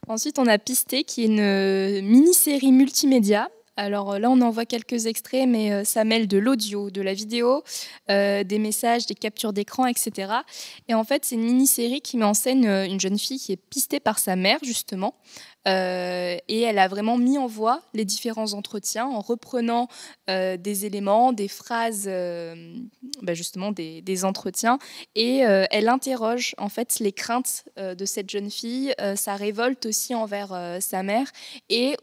[SPEAKER 3] Ensuite, on a Pisté, qui est une mini-série multimédia. Alors là, on en voit quelques extraits, mais ça mêle de l'audio, de la vidéo, des messages, des captures d'écran, etc. Et en fait, c'est une mini-série qui met en scène une jeune fille qui est pistée par sa mère, justement. Et elle a vraiment mis en voix les différents entretiens en reprenant des éléments, des phrases, justement des entretiens. Et elle interroge en fait les craintes de cette jeune fille, sa révolte aussi envers sa mère et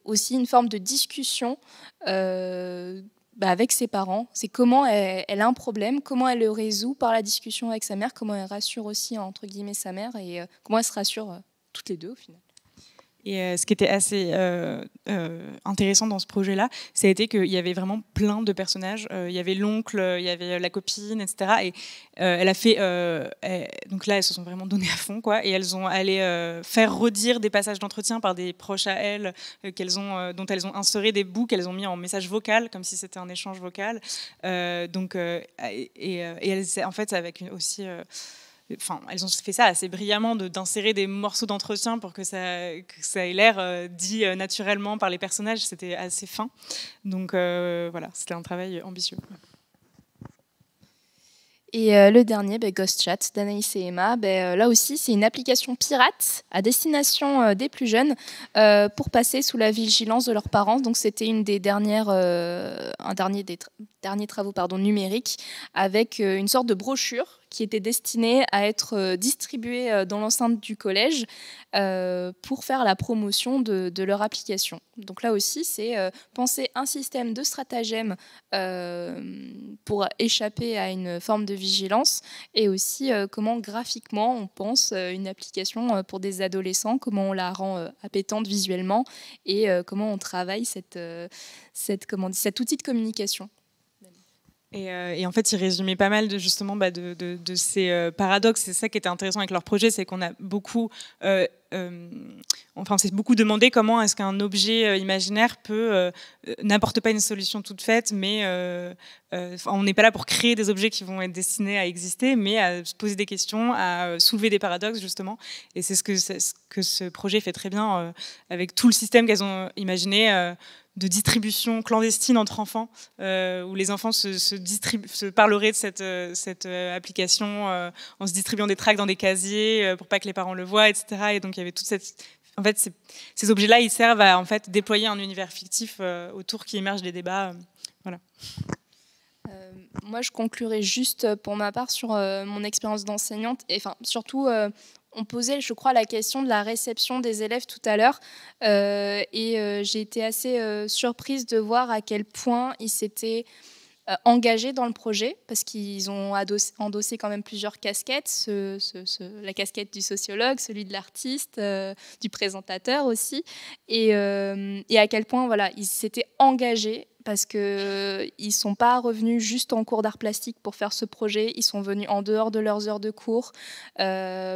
[SPEAKER 3] aussi une forme de discussion avec ses parents. C'est comment elle a un problème, comment elle le résout par la discussion avec sa mère, comment elle rassure aussi entre guillemets sa mère et comment elle se rassure toutes les deux au final.
[SPEAKER 2] Et ce qui était assez intéressant dans ce projet-là, ça a été qu'il y avait vraiment plein de personnages. Il y avait l'oncle, il y avait la copine, etc. Et elle a fait... donc là, elles se sont vraiment données à fond, quoi. Et elles sont allées faire redire des passages d'entretien par des proches à elles, dont elles ont inséré des bouts qu'elles ont mis en message vocal, comme si c'était un échange vocal. Et elles, en fait, avec aussi... elles ont fait ça assez brillamment d'insérer des morceaux d'entretien pour que ça ait l'air dit naturellement par les personnages. C'était assez fin. Donc voilà, c'était un travail ambitieux.
[SPEAKER 3] Et le dernier, Ghost Chat d'Anaïs et Emma, là aussi c'est une application pirate à destination des plus jeunes pour passer sous la vigilance de leurs parents. Donc c'était un des derniers travaux numériques avec une sorte de brochure qui était destinée à être distribuée dans l'enceinte du collège pour faire la promotion de leur application. Donc là aussi, c'est penser un système de stratagème pour échapper à une forme de vigilance et aussi comment graphiquement on pense une application pour des adolescents, comment on la rend appétante visuellement et comment on travaille cet outil de communication.
[SPEAKER 2] Et en fait, ils résumaient pas mal de ces paradoxes. C'est ça qui était intéressant avec leur projet, c'est qu'on a beaucoup, c'est beaucoup demandé comment est-ce qu'un objet imaginaire n'apporte pas une solution toute faite, mais on n'est pas là pour créer des objets qui vont être destinés à exister, mais à se poser des questions, à soulever des paradoxes justement. Et c'est ce que ce projet fait très bien avec tout le système qu'elles ont imaginé. De distribution clandestine entre enfants, où les enfants se parleraient de cette application en se distribuant des tracts dans des casiers pour pas que les parents le voient, etc. Et donc il y avait toute cette... En fait, ces objets-là, ils servent à déployer un univers fictif autour qui émerge des débats. Voilà.
[SPEAKER 3] Moi, je conclurai juste pour ma part sur mon expérience d'enseignante. Et enfin, surtout, on posait, je crois, la question de la réception des élèves tout à l'heure. J'ai été assez surprise de voir à quel point ils s'étaient engagés dans le projet, parce qu'ils ont endossé quand même plusieurs casquettes, la casquette du sociologue, celui de l'artiste, du présentateur aussi, et à quel point voilà, ils s'étaient engagés, parce qu'ils ne sont pas revenus juste en cours d'art plastique pour faire ce projet, ils sont venus en dehors de leurs heures de cours,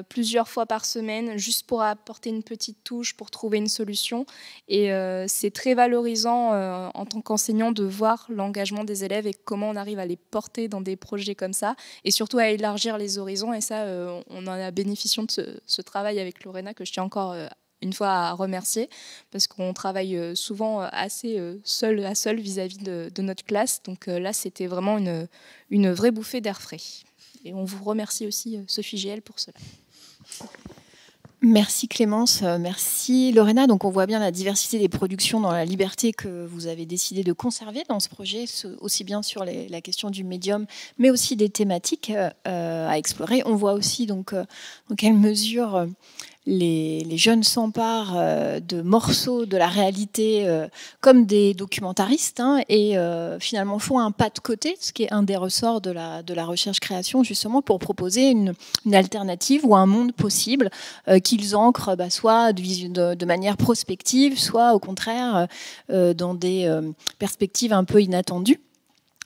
[SPEAKER 3] plusieurs fois par semaine, juste pour apporter une petite touche, pour trouver une solution. Et c'est très valorisant en tant qu'enseignant de voir l'engagement des élèves et comment on arrive à les porter dans des projets comme ça, et surtout à élargir les horizons. Et ça, on en a bénéficié de ce travail avec Lorena, que je tiens encore une fois à remercier, parce qu'on travaille souvent assez seul à seul vis-à-vis de notre classe. Donc là, c'était vraiment une vraie bouffée d'air frais. Et on vous remercie aussi, Sophie GL, pour cela.
[SPEAKER 1] Merci Clémence, merci Lorena. Donc on voit bien la diversité des productions dans la liberté que vous avez décidé de conserver dans ce projet, aussi bien sur la question du médium, mais aussi des thématiques à explorer. On voit aussi donc dans quelle mesure les jeunes s'emparent de morceaux de la réalité comme des documentaristes et finalement font un pas de côté, ce qui est un des ressorts de la recherche-création, justement pour proposer une alternative ou un monde possible qu'ils ancrent soit de manière prospective, soit au contraire dans des perspectives un peu inattendues.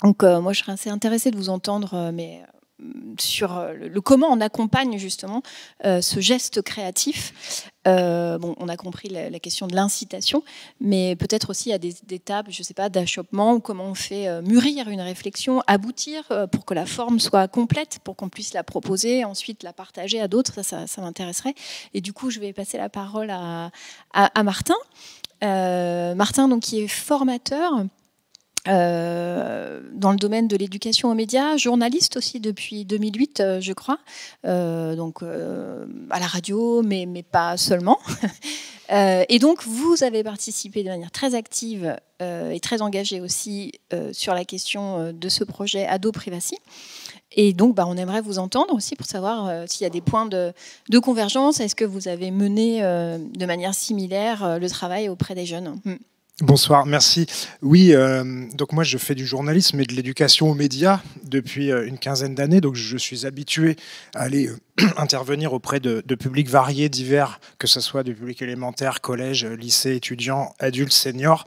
[SPEAKER 1] Donc moi je serais assez intéressée de vous entendre, sur le comment on accompagne justement ce geste créatif. On a compris la question de l'incitation, mais peut-être aussi à des étapes, je ne sais pas, d'achoppement, ou comment on fait mûrir une réflexion, aboutir pour que la forme soit complète, pour qu'on puisse la proposer, ensuite la partager à d'autres. Ça m'intéresserait. Et du coup, je vais passer la parole à Martin. Martin, donc, qui est formateur dans le domaine de l'éducation aux médias, journaliste aussi depuis 2008, je crois, donc à la radio, mais pas seulement. Et donc, vous avez participé de manière très active et très engagée aussi sur la question de ce projet Ado Privacy. Et donc, on aimerait vous entendre aussi pour savoir s'il y a des points de convergence. Est-ce que vous avez mené de manière similaire le travail auprès des jeunes ?
[SPEAKER 4] Bonsoir, merci. Oui, donc moi je fais du journalisme et de l'éducation aux médias depuis une quinzaine d'années, donc je suis habitué à aller intervenir auprès de publics variés, divers, que ce soit du public élémentaire, collège, lycée, étudiants, adultes, seniors,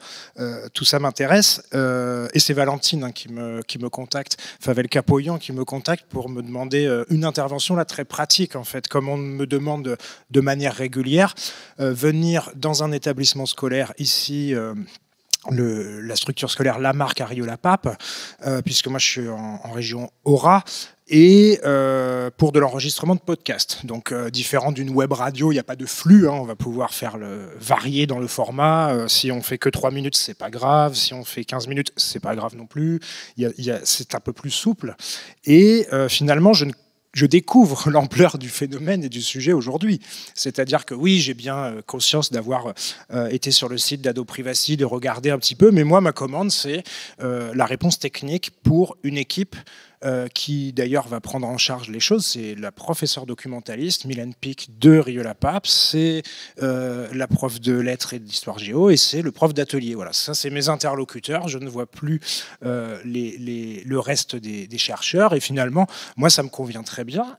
[SPEAKER 4] tout ça m'intéresse. Et c'est Valentine qui me contacte, Favel Capoyan qui me contacte pour me demander une intervention là très pratique en fait, comme on me demande de manière régulière, venir dans un établissement scolaire ici. La structure scolaire Lamarck à Rieux-la-Pape, puisque moi je suis en région Aura, et pour de l'enregistrement de podcast. Donc différent d'une web radio, il n'y a pas de flux, on va pouvoir faire varier dans le format. Si on fait que 3 minutes, c'est pas grave. Si on fait 15 minutes, c'est pas grave non plus. C'est un peu plus souple. Et finalement, je découvre l'ampleur du phénomène et du sujet aujourd'hui. C'est-à-dire que oui, j'ai bien conscience d'avoir été sur le site d'Ado Privacy, de regarder un petit peu, mais moi, ma commande, c'est la réponse technique pour une équipe qui d'ailleurs va prendre en charge les choses. C'est la professeure documentaliste Mylène Pic de Rieux-la-Pape, c'est la prof de lettres et d'histoire géo, et c'est le prof d'atelier. Voilà, ça c'est mes interlocuteurs. Je ne vois plus le reste des chercheurs, et finalement, moi ça me convient très bien.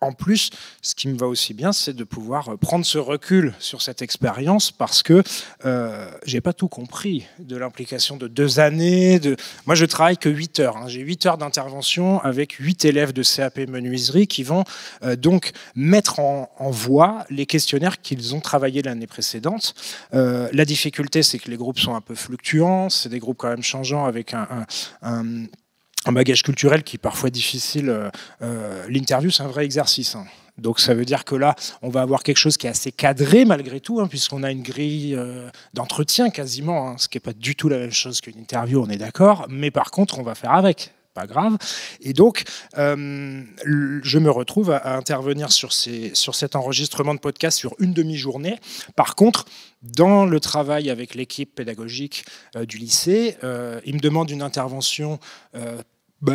[SPEAKER 4] En plus, ce qui me va aussi bien, c'est de pouvoir prendre ce recul sur cette expérience, parce que j'ai pas tout compris de l'implication de 2 années. Moi, je travaille que 8 heures. J'ai 8 heures d'intervention avec 8 élèves de CAP menuiserie qui vont donc mettre en voix les questionnaires qu'ils ont travaillés l'année précédente. La difficulté, c'est que les groupes sont un peu fluctuants. C'est des groupes quand même changeants avec un bagage culturel qui est parfois difficile. L'interview, c'est un vrai exercice. Donc ça veut dire que là, on va avoir quelque chose qui est assez cadré malgré tout, puisqu'on a une grille d'entretien quasiment, ce qui n'est pas du tout la même chose qu'une interview, on est d'accord. Mais par contre, on va faire avec. Pas grave. Et donc, je me retrouve à intervenir sur cet enregistrement de podcast sur une demi-journée. Par contre, Dans le travail avec l'équipe pédagogique du lycée, ils me demandent une intervention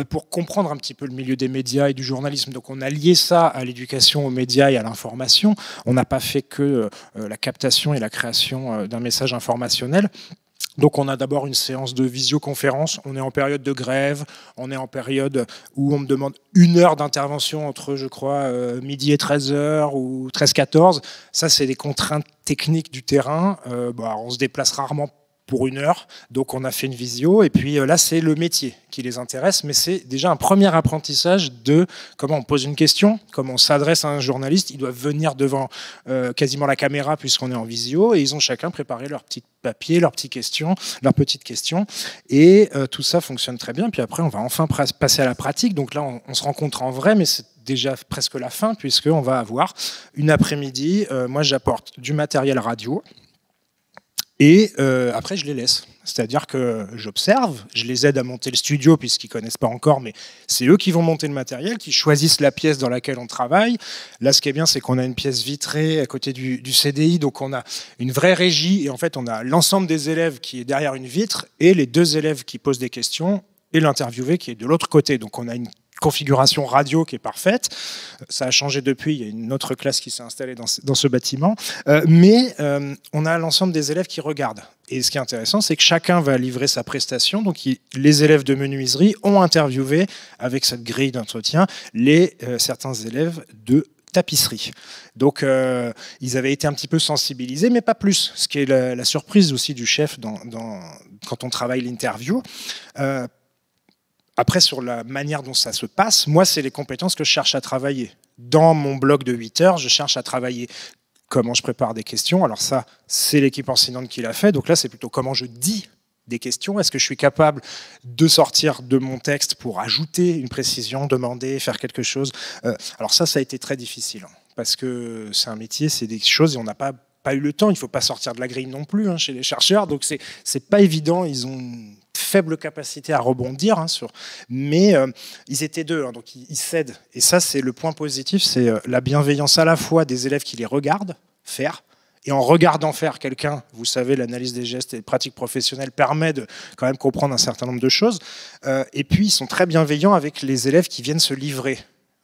[SPEAKER 4] pour comprendre un petit peu le milieu des médias et du journalisme. Donc on a lié ça à l'éducation aux médias et à l'information. On n'a pas fait que la captation et la création d'un message informationnel. Donc on a d'abord une séance de visioconférence, on est en période de grève, on est en période où on me demande 1 heure d'intervention entre, je crois, midi et 13h ou 13-14. Ça, c'est des contraintes techniques du terrain. On se déplace rarement pour 1 heure, donc on a fait une visio, et puis là c'est le métier qui les intéresse, mais c'est déjà un premier apprentissage de comment on pose une question, comment on s'adresse à un journaliste. Ils doivent venir devant quasiment la caméra puisqu'on est en visio, et ils ont chacun préparé leur petit papier, leurs petites questions, et tout ça fonctionne très bien. Puis après on va enfin passer à la pratique, donc là on se rencontre en vrai, mais c'est déjà presque la fin, puisqu'on va avoir une après-midi, moi j'apporte du matériel radio, et après, je les laisse. C'est-à-dire que j'observe, je les aide à monter le studio, puisqu'ils ne connaissent pas encore, mais c'est eux qui vont monter le matériel, qui choisissent la pièce dans laquelle on travaille. Là, ce qui est bien, c'est qu'on a une pièce vitrée à côté du CDI, donc on a une vraie régie, et en fait, on a l'ensemble des élèves qui est derrière une vitre, et les 2 élèves qui posent des questions, et l'interviewé qui est de l'autre côté. Donc on a une configuration radio qui est parfaite. Ça a changé depuis, il y a une autre classe qui s'est installée dans ce bâtiment. Mais on a l'ensemble des élèves qui regardent. Et ce qui est intéressant, c'est que chacun va livrer sa prestation. Donc les élèves de menuiserie ont interviewé, avec cette grille d'entretien, certains élèves de tapisserie. Donc ils avaient été un petit peu sensibilisés, mais pas plus. Ce qui est la surprise aussi du chef quand on travaille l'interview. Après, sur la manière dont ça se passe, moi, c'est les compétences que je cherche à travailler. Dans mon bloc de 8 heures, je cherche à travailler comment je prépare des questions. Alors ça, c'est l'équipe enseignante qui l'a fait. Donc là, c'est plutôt comment je dis des questions. Est-ce que je suis capable de sortir de mon texte pour ajouter une précision, demander, faire quelque chose ? Alors ça a été très difficile, parce que c'est un métier, c'est des choses et on n'a pas eu le temps. Il ne faut pas sortir de la grille non plus chez les chercheurs. Donc c'est pas évident. Ils ont faible capacité à rebondir mais ils étaient 2, donc ils cèdent, et ça c'est le point positif, c'est la bienveillance à la fois des élèves qui les regardent faire, et en regardant faire quelqu'un, vous savez, l'analyse des gestes et les pratiques professionnelles permet de quand même comprendre un certain nombre de choses, et puis ils sont très bienveillants avec les élèves qui viennent se livrer.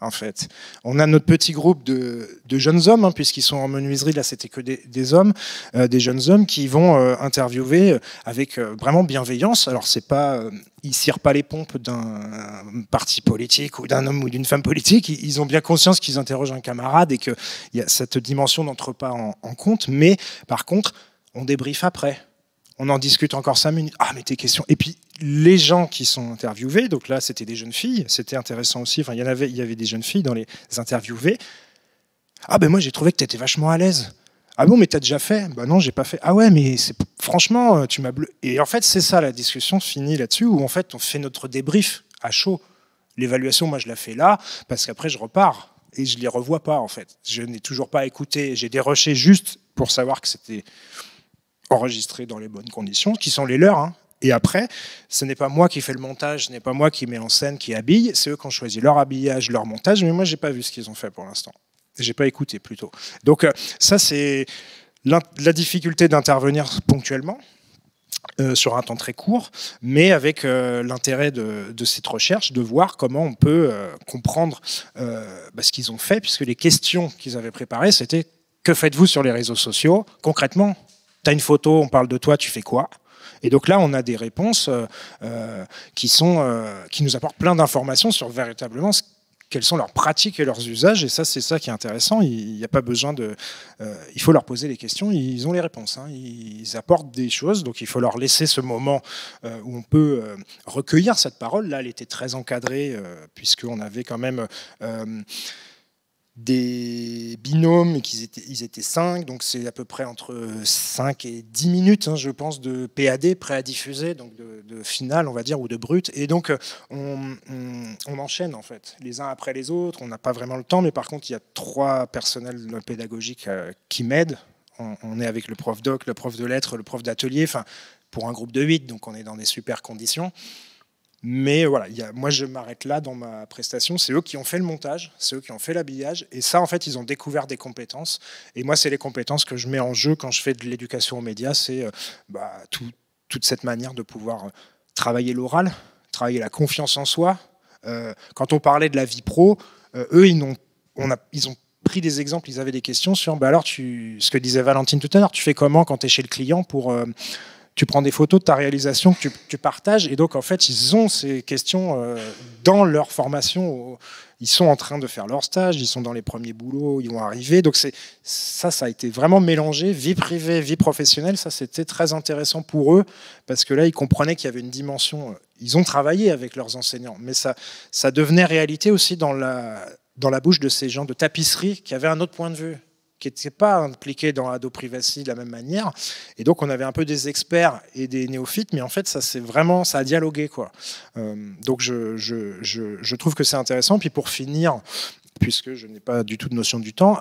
[SPEAKER 4] En fait, on a notre petit groupe de jeunes hommes, puisqu'ils sont en menuiserie, là c'était que des hommes, des jeunes hommes qui vont interviewer avec vraiment bienveillance. Alors c'est pas, ils cirent pas les pompes d'un parti politique ou d'un homme ou d'une femme politique, ils ont bien conscience qu'ils interrogent un camarade et qu'il y a cette dimension n'entre pas en compte, mais par contre, on débriefe après. On en discute encore 5 minutes. Ah, mais tes questions. Et puis, les gens qui sont interviewés, donc là, c'était des jeunes filles, c'était intéressant aussi. Enfin, il y avait des jeunes filles dans les interviewés. Ah, ben moi, j'ai trouvé que tu étais vachement à l'aise. Ah bon, mais tu as déjà fait ? Ben non, j'ai pas fait. Ah ouais, mais franchement, tu m'as bleu. Et en fait, c'est ça, la discussion finit là-dessus, où en fait, on fait notre débrief à chaud. L'évaluation, moi, je la fais là, parce qu'après, je repars. Et je ne les revois pas, en fait. Je n'ai toujours pas écouté. J'ai dérushé juste pour savoir que c'était enregistrés dans les bonnes conditions, qui sont les leurs. Et après, ce n'est pas moi qui fais le montage, ce n'est pas moi qui mets en scène, qui habille, c'est eux qui ont choisi leur habillage, leur montage, mais moi, je n'ai pas vu ce qu'ils ont fait pour l'instant. Je n'ai pas écouté, plutôt. Donc ça, c'est la difficulté d'intervenir ponctuellement, sur un temps très court, mais avec l'intérêt de cette recherche, de voir comment on peut comprendre ce qu'ils ont fait, puisque les questions qu'ils avaient préparées, c'était « Que faites-vous sur les réseaux sociaux ?» Concrètement, tu as une photo, on parle de toi, tu fais quoi ? Et donc là, on a des réponses qui nous apportent plein d'informations sur véritablement quelles sont leurs pratiques et leurs usages. Et ça, c'est ça qui est intéressant. Il n'y a pas besoin il faut leur poser les questions. Ils ont les réponses. Ils apportent des choses. Donc il faut leur laisser ce moment où on peut recueillir cette parole. Là, elle était très encadrée puisqu'on avait quand même des binômes, ils étaient 5, donc c'est à peu près entre 5 et 10 minutes, je pense, de PAD, prêt à diffuser, donc de finale, on va dire, ou de brut. Et donc, on enchaîne, en fait, les uns après les autres. On n'a pas vraiment le temps, mais par contre, il y a 3 personnels pédagogiques qui m'aident. On est avec le prof doc, le prof de lettres, le prof d'atelier, enfin, pour un groupe de 8, donc on est dans des super conditions. Mais voilà, moi je m'arrête là dans ma prestation. C'est eux qui ont fait le montage, c'est eux qui ont fait l'habillage. Et ça, en fait, ils ont découvert des compétences. Et moi, c'est les compétences que je mets en jeu quand je fais de l'éducation aux médias. C'est toute cette manière de pouvoir travailler l'oral, travailler la confiance en soi. Quand on parlait de la vie pro, eux, ils ont pris des exemples, ils avaient des questions sur alors ce que disait Valentine tout à l'heure, tu fais comment quand tu es chez le client pour... tu prends des photos de ta réalisation que tu partages, et donc en fait ils ont ces questions dans leur formation. Ils sont en train de faire leur stage, ils sont dans les premiers boulots, ils vont arriver. Donc ça a été vraiment mélangé, vie privée, vie professionnelle. Ça, c'était très intéressant pour eux, parce que là, ils comprenaient qu'il y avait une dimension. Ils ont travaillé avec leurs enseignants, mais ça devenait réalité aussi dans la bouche de ces gens de tapisserie qui avaient un autre point de vue, qui n'étaient pas impliqués dans Ado Privacy de la même manière. Et donc, on avait un peu des experts et des néophytes, mais en fait, ça a dialogué, quoi. Donc, je trouve que c'est intéressant. Puis pour finir, puisque je n'ai pas du tout de notion du temps,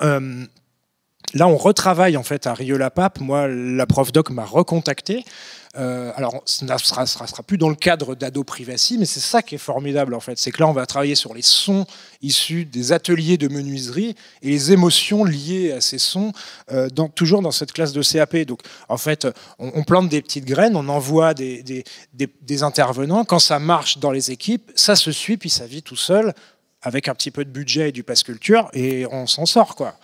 [SPEAKER 4] là, on retravaille en fait à Rieux-la-Pape. Moi, la prof doc m'a recontacté. Alors, ça ne sera plus dans le cadre d'Ado Privacy, mais c'est ça qui est formidable en fait. C'est que là, on va travailler sur les sons issus des ateliers de menuiserie et les émotions liées à ces sons, toujours dans cette classe de CAP. Donc, en fait, on plante des petites graines, on envoie des intervenants. Quand ça marche dans les équipes, ça se suit, puis ça vit tout seul, avec un petit peu de budget et du pass culture, et on s'en sort, quoi.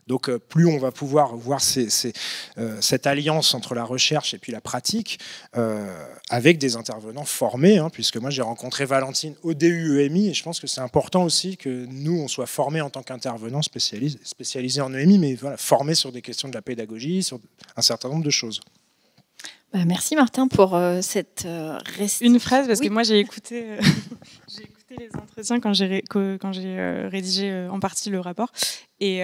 [SPEAKER 4] Donc plus on va pouvoir voir cette alliance entre la recherche et puis la pratique avec des intervenants formés, hein, puisque moi j'ai rencontré Valentine au DU-EMI, et je pense que c'est important aussi que nous on soit formés en tant qu'intervenants spécialisés en EMI, mais voilà, formés sur des questions de la pédagogie, sur un certain nombre de choses.
[SPEAKER 1] Merci Martin pour cette
[SPEAKER 2] une phrase, parce que moi j'ai écouté les entretiens quand j'ai rédigé en partie le rapport, et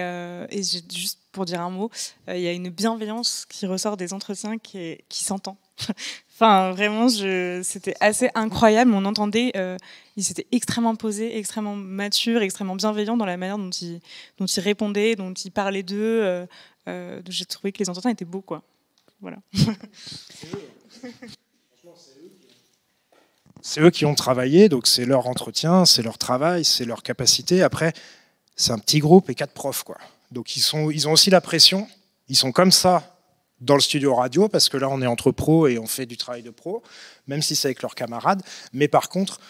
[SPEAKER 2] juste pour dire un mot, il y a une bienveillance qui ressort des entretiens qui s'entend. Enfin, vraiment, c'était assez incroyable. On entendait, ils étaient extrêmement posés, extrêmement matures, extrêmement bienveillants dans la manière dont ils répondaient, dont ils parlaient d'eux. J'ai trouvé que les entretiens étaient beaux, quoi. Voilà.
[SPEAKER 4] C'est eux qui ont travaillé, donc c'est leur entretien, c'est leur travail, c'est leur capacité. Après, c'est un petit groupe et 4 profs, quoi. Donc ils ont aussi la pression. Ils sont comme ça dans le studio radio, parce que là, on est entre pros et on fait du travail de pro, même si c'est avec leurs camarades. Mais par contre,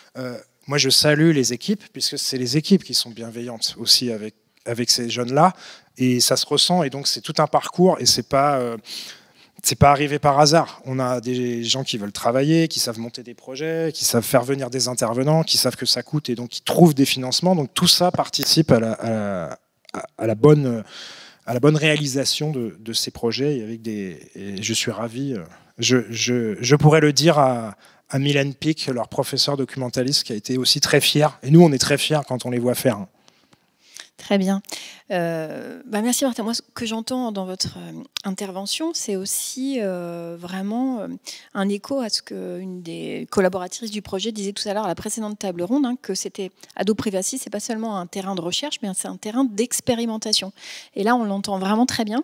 [SPEAKER 4] moi, je salue les équipes, puisque c'est les équipes qui sont bienveillantes aussi avec ces jeunes-là. Et ça se ressent, et donc c'est tout un parcours, et c'est pas arrivé par hasard. On a des gens qui veulent travailler, qui savent monter des projets, qui savent faire venir des intervenants, qui savent que ça coûte, et donc qui trouvent des financements. Donc tout ça participe à la bonne réalisation de ces projets. Et je suis ravi. Je pourrais le dire à Mylène Pic, leur professeur documentaliste, qui a été aussi très fier. Et nous, on est très fiers quand on les voit faire.
[SPEAKER 1] Très bien. Merci Martin. Moi, ce que j'entends dans votre intervention, c'est aussi vraiment un écho à ce qu'une des collaboratrices du projet disait tout à l'heure à la précédente table ronde, hein, que c'était Ado Privacy, c'est pas seulement un terrain de recherche, mais c'est un terrain d'expérimentation. Et là, on l'entend vraiment très bien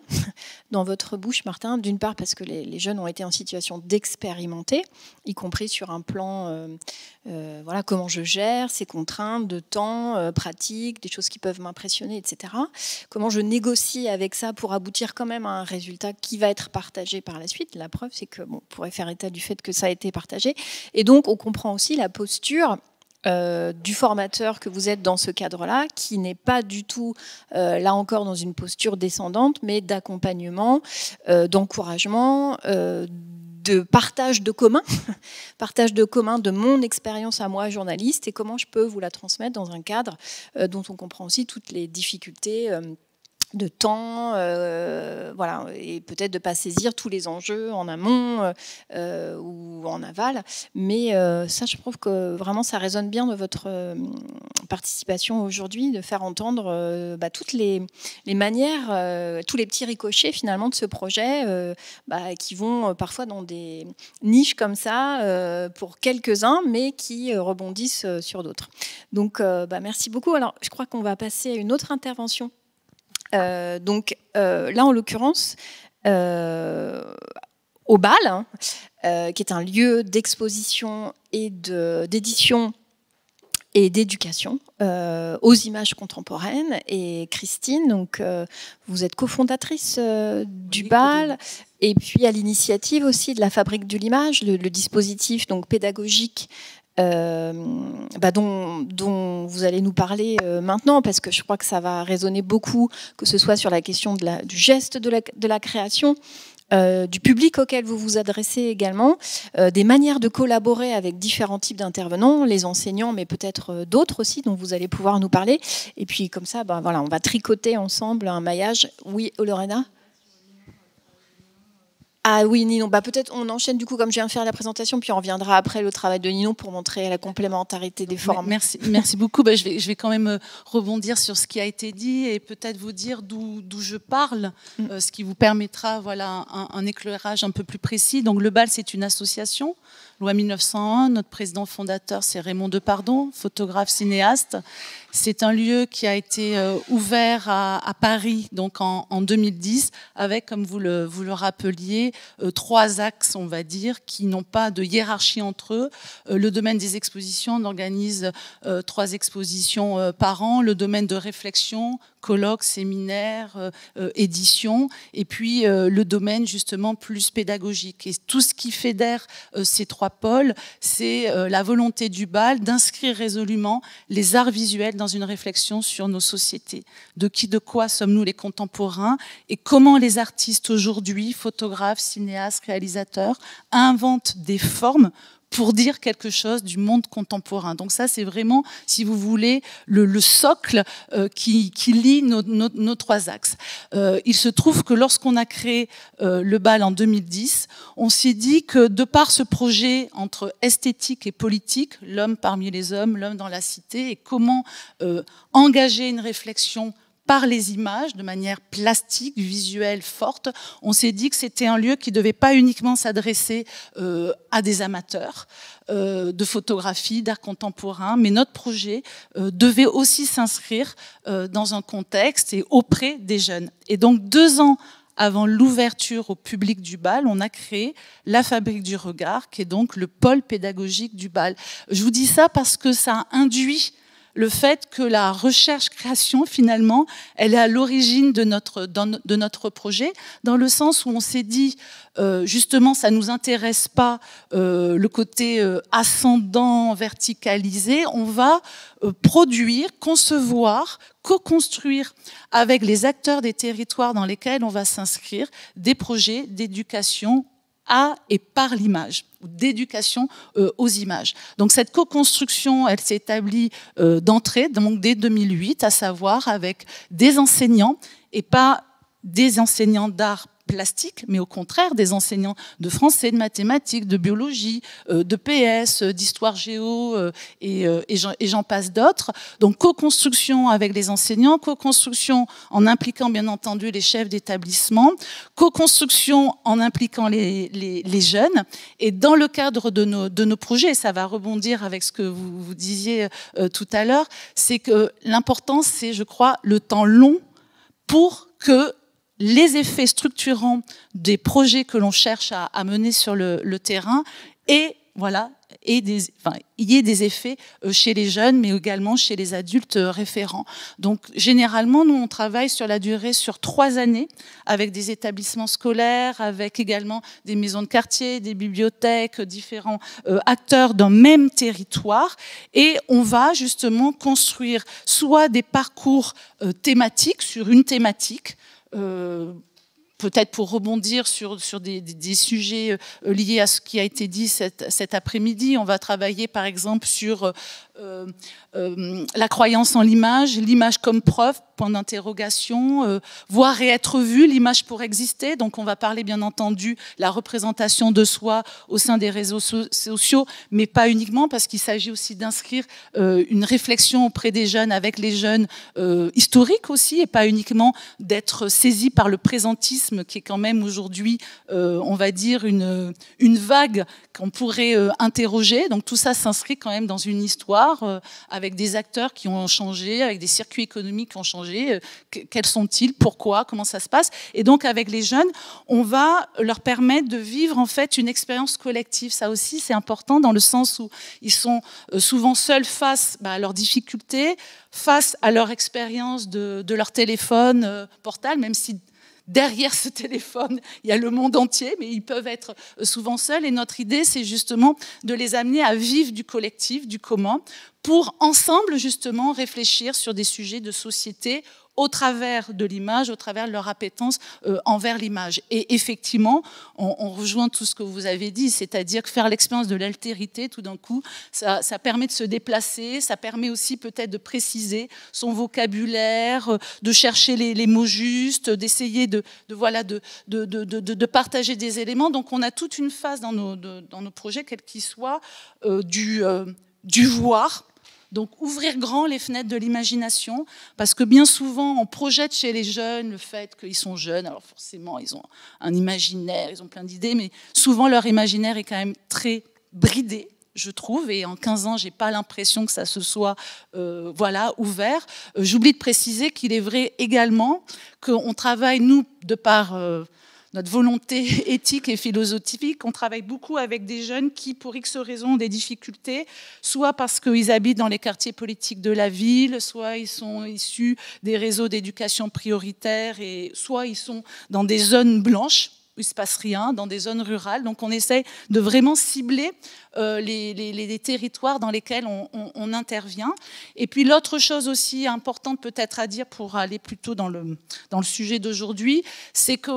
[SPEAKER 1] dans votre bouche, Martin. D'une part, parce que les jeunes ont été en situation d'expérimenter, y compris sur un plan, voilà, comment je gère ces contraintes de temps, pratique, des choses qui peuvent m'impressionner, etc. Comment je négocie avec ça pour aboutir quand même à un résultat qui va être partagé par la suite. La preuve, c'est que on pourrait faire état du fait que ça a été partagé. Et donc, on comprend aussi la posture du formateur que vous êtes dans ce cadre-là, qui n'est pas du tout, là encore, dans une posture descendante, mais d'accompagnement, d'encouragement, de partage de commun de mon expérience à moi, journaliste, et comment je peux vous la transmettre dans un cadre dont on comprend aussi toutes les difficultés de temps, voilà, et peut-être de ne pas saisir tous les enjeux en amont ou en aval. Mais ça, je trouve que vraiment, ça résonne bien de votre participation aujourd'hui, de faire entendre toutes les manières, tous les petits ricochets finalement de ce projet qui vont parfois dans des niches comme ça pour quelques-uns, mais qui rebondissent sur d'autres. Donc, merci beaucoup. Alors, je crois qu'on va passer à une autre intervention. Là, en l'occurrence, au BAL, hein, qui est un lieu d'exposition et d'édition et d'éducation aux images contemporaines. Et Christine, donc, vous êtes cofondatrice du BAL, et puis à l'initiative aussi de la Fabrique de l'image, le dispositif donc, pédagogique dont vous allez nous parler maintenant, parce que je crois que ça va résonner beaucoup, que ce soit sur la question du geste de la création, du public auquel vous vous adressez également, des manières de collaborer avec différents types d'intervenants, les enseignants, mais peut-être d'autres aussi, dont vous allez pouvoir nous parler. Et puis comme ça, voilà, on va tricoter ensemble un maillage. Oui, Lorena ? Ah oui, Ninon. Peut-être on enchaîne du coup, comme je viens de faire la présentation, puis on reviendra après le travail de Ninon pour montrer la complémentarité des formes.
[SPEAKER 5] Merci beaucoup. Je vais quand même rebondir sur ce qui a été dit et peut-être vous dire d'où je parle, ce qui vous permettra un éclairage un peu plus précis. Donc le BAL, c'est une association, loi 1901. Notre président fondateur, c'est Raymond Depardon, photographe, cinéaste. C'est un lieu qui a été ouvert à Paris donc en 2010 avec, comme vous le rappeliez, 3 axes, on va dire, qui n'ont pas de hiérarchie entre eux. Le domaine des expositions, on organise 3 expositions par an. Le domaine de réflexion, colloques, séminaires, éditions. Et puis le domaine justement plus pédagogique. Et tout ce qui fédère ces 3 pôles, c'est la volonté du BAL d'inscrire résolument les arts visuels dans une réflexion sur nos sociétés. De qui, de quoi sommes-nous les contemporains et comment les artistes aujourd'hui, photographes, cinéastes, réalisateurs, inventent des formes pour dire quelque chose du monde contemporain. Donc ça, c'est vraiment, si vous voulez, le socle qui lie nos 3 axes. Il se trouve que lorsqu'on a créé le BAL en 2010, on s'est dit que de par ce projet entre esthétique et politique, l'homme parmi les hommes, l'homme dans la cité, et comment engager une réflexion par les images, de manière plastique, visuelle, forte, on s'est dit que c'était un lieu qui ne devait pas uniquement s'adresser à des amateurs de photographie, d'art contemporain, mais notre projet devait aussi s'inscrire dans un contexte et auprès des jeunes. Et donc 2 ans avant l'ouverture au public du BAL, on a créé la Fabrique du regard, qui est donc le pôle pédagogique du BAL. Je vous dis ça parce que ça induit le fait que la recherche-création, finalement, elle est à l'origine de notre projet, dans le sens où on s'est dit, justement, ça ne nous intéresse pas le côté ascendant, verticalisé, on va produire, concevoir, co-construire avec les acteurs des territoires dans lesquels on va s'inscrire des projets d'éducation à et par l'image, d'éducation aux images. Donc cette co-construction, elle s'est établie d'entrée, donc dès 2008, à savoir avec des enseignants, et pas des enseignants d'art plastique, mais au contraire des enseignants de français, de mathématiques, de biologie, de PS, d'histoire géo, et j'en passe d'autres. Donc co-construction avec les enseignants, co-construction en impliquant bien entendu les chefs d'établissement, co-construction en impliquant les jeunes. Et dans le cadre de nos projets, ça va rebondir avec ce que vous disiez tout à l'heure, c'est que l'important, c'est, je crois, le temps long pour que les effets structurants des projets que l'on cherche à mener sur le terrain y ait des effets chez les jeunes, mais également chez les adultes référents. Donc, généralement, nous, on travaille sur la durée sur 3 années avec des établissements scolaires, avec également des maisons de quartier, des bibliothèques, différents acteurs d'un même territoire. Et on va justement construire soit des parcours thématiques sur une thématique, peut-être pour rebondir sur des sujets liés à ce qui a été dit cet après-midi. On va travailler par exemple sur la croyance en l'image comme preuve, point d'interrogation, voir et être vu, l'image pour exister. Donc on va parler bien entendu la représentation de soi au sein des réseaux sociaux, mais pas uniquement, parce qu'il s'agit aussi d'inscrire une réflexion auprès des jeunes, avec les jeunes historiques aussi, et pas uniquement d'être saisis par le présentisme journalisme qui est quand même aujourd'hui, on va dire, une vague qu'on pourrait interroger. Donc tout ça s'inscrit quand même dans une histoire avec des acteurs qui ont changé, avec des circuits économiques qui ont changé. Quels sont-ils? Pourquoi? Comment ça se passe? Et donc avec les jeunes, on va leur permettre de vivre en fait une expérience collective. Ça aussi, c'est important dans le sens où ils sont souvent seuls face à leurs difficultés, face à leur expérience de leur téléphone portable, même si derrière ce téléphone, il y a le monde entier, mais ils peuvent être souvent seuls. Et notre idée, c'est justement de les amener à vivre du collectif, du commun, pour ensemble justement réfléchir sur des sujets de société au travers de l'image, au travers de leur appétence envers l'image. Et effectivement, on rejoint tout ce que vous avez dit, c'est-à-dire que faire l'expérience de l'altérité, tout d'un coup, ça permet de se déplacer, ça permet aussi peut-être de préciser son vocabulaire, de chercher les mots justes, d'essayer de partager des éléments. Donc on a toute une phase dans nos projets, quels qu'ils soient, du voir. Donc ouvrir grand les fenêtres de l'imagination, parce que bien souvent on projette chez les jeunes le fait qu'ils sont jeunes, alors forcément ils ont un imaginaire, ils ont plein d'idées, mais souvent leur imaginaire est quand même très bridé, je trouve, et en 15 ans, j'ai pas l'impression que ça se soit ouvert. J'oublie de préciser qu'il est vrai également qu'on travaille, nous, de par notre volonté éthique et philosophique, on travaille beaucoup avec des jeunes qui, pour X raisons, ont des difficultés, soit parce qu'ils habitent dans les quartiers politiques de la ville, soit ils sont issus des réseaux d'éducation prioritaire, et soit ils sont dans des zones blanches, où il ne se passe rien, dans des zones rurales. Donc on essaie de vraiment cibler les territoires dans lesquels on intervient. Et puis l'autre chose aussi importante peut-être à dire pour aller plutôt dans le sujet d'aujourd'hui, c'est que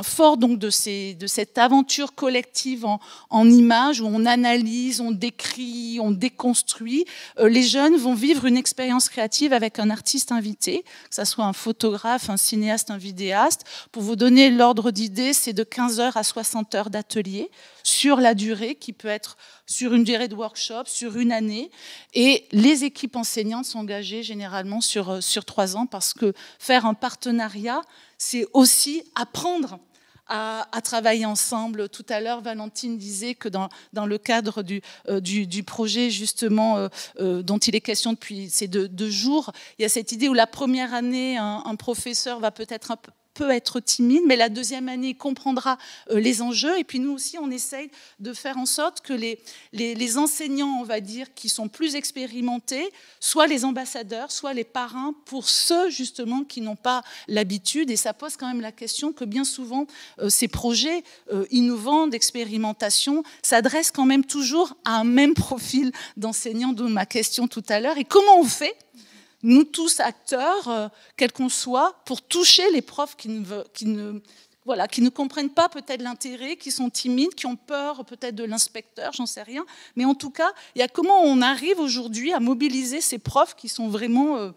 [SPEAKER 5] fort donc de cette aventure collective en images, où on analyse, on décrit, on déconstruit, les jeunes vont vivre une expérience créative avec un artiste invité, que ce soit un photographe, un cinéaste, un vidéaste. Pour vous donner l'ordre d'idée, c'est de 15 heures à 60 heures d'atelier sur la durée, qui peut être sur une durée de workshop, sur une année. Et les équipes enseignantes sont engagées généralement sur 3 ans, parce que faire un partenariat, c'est aussi apprendre à travailler ensemble. Tout à l'heure, Valentine disait que dans le cadre du projet justement dont il est question depuis ces 2 jours, il y a cette idée où la première année, un professeur va peut-être peut être timide, mais la deuxième année comprendra les enjeux. Et puis nous aussi, on essaye de faire en sorte que les enseignants, on va dire, qui sont plus expérimentés, soient les ambassadeurs, soient les parrains pour ceux justement qui n'ont pas l'habitude. Et ça pose quand même la question que bien souvent, ces projets innovants d'expérimentation s'adressent quand même toujours à un même profil d'enseignants, d'où ma question tout à l'heure. Et comment on fait, nous tous acteurs, quels qu'on soit, pour toucher les profs qui ne comprennent pas peut-être l'intérêt, qui sont timides, qui ont peur peut-être de l'inspecteur, j'en sais rien. Mais en tout cas, il y a comment on arrive aujourd'hui à mobiliser ces profs qui sont vraiment,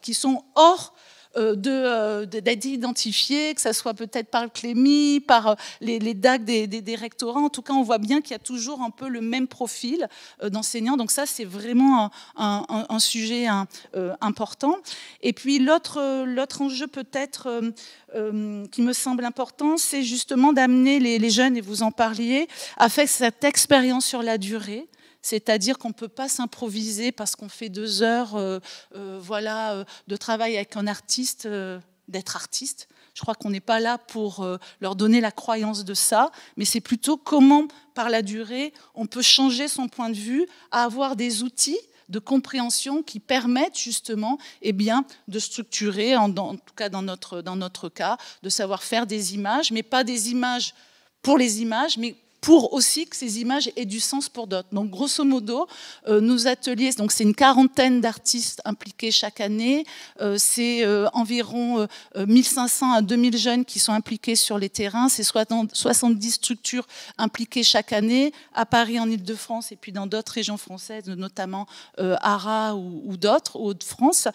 [SPEAKER 5] qui sont hors d'être identifiés, que ce soit peut-être par le Clémy, par les DAC des rectorats. En tout cas, on voit bien qu'il y a toujours un peu le même profil d'enseignants. Donc ça, c'est vraiment un sujet important. Et puis l'autre enjeu peut-être qui me semble important, c'est justement d'amener les jeunes, et vous en parliez, à faire cette expérience sur la durée. C'est-à-dire qu'on ne peut pas s'improviser parce qu'on fait 2 heures de travail avec un artiste, d'être artiste. Je crois qu'on n'est pas là pour leur donner la croyance de ça, mais c'est plutôt comment, par la durée, on peut changer son point de vue, à avoir des outils de compréhension qui permettent justement de structurer, en tout cas dans notre cas, de savoir faire des images, mais pas des images pour les images, mais pour aussi que ces images aient du sens pour d'autres. Donc, grosso modo, nos ateliers, donc c'est une 40aine d'artistes impliqués chaque année, c'est environ 1500 à 2000 jeunes qui sont impliqués sur les terrains, c'est 70 structures impliquées chaque année, à Paris, en Ile-de-France, et puis dans d'autres régions françaises, notamment Arras ou d'autres, Hauts-de-France,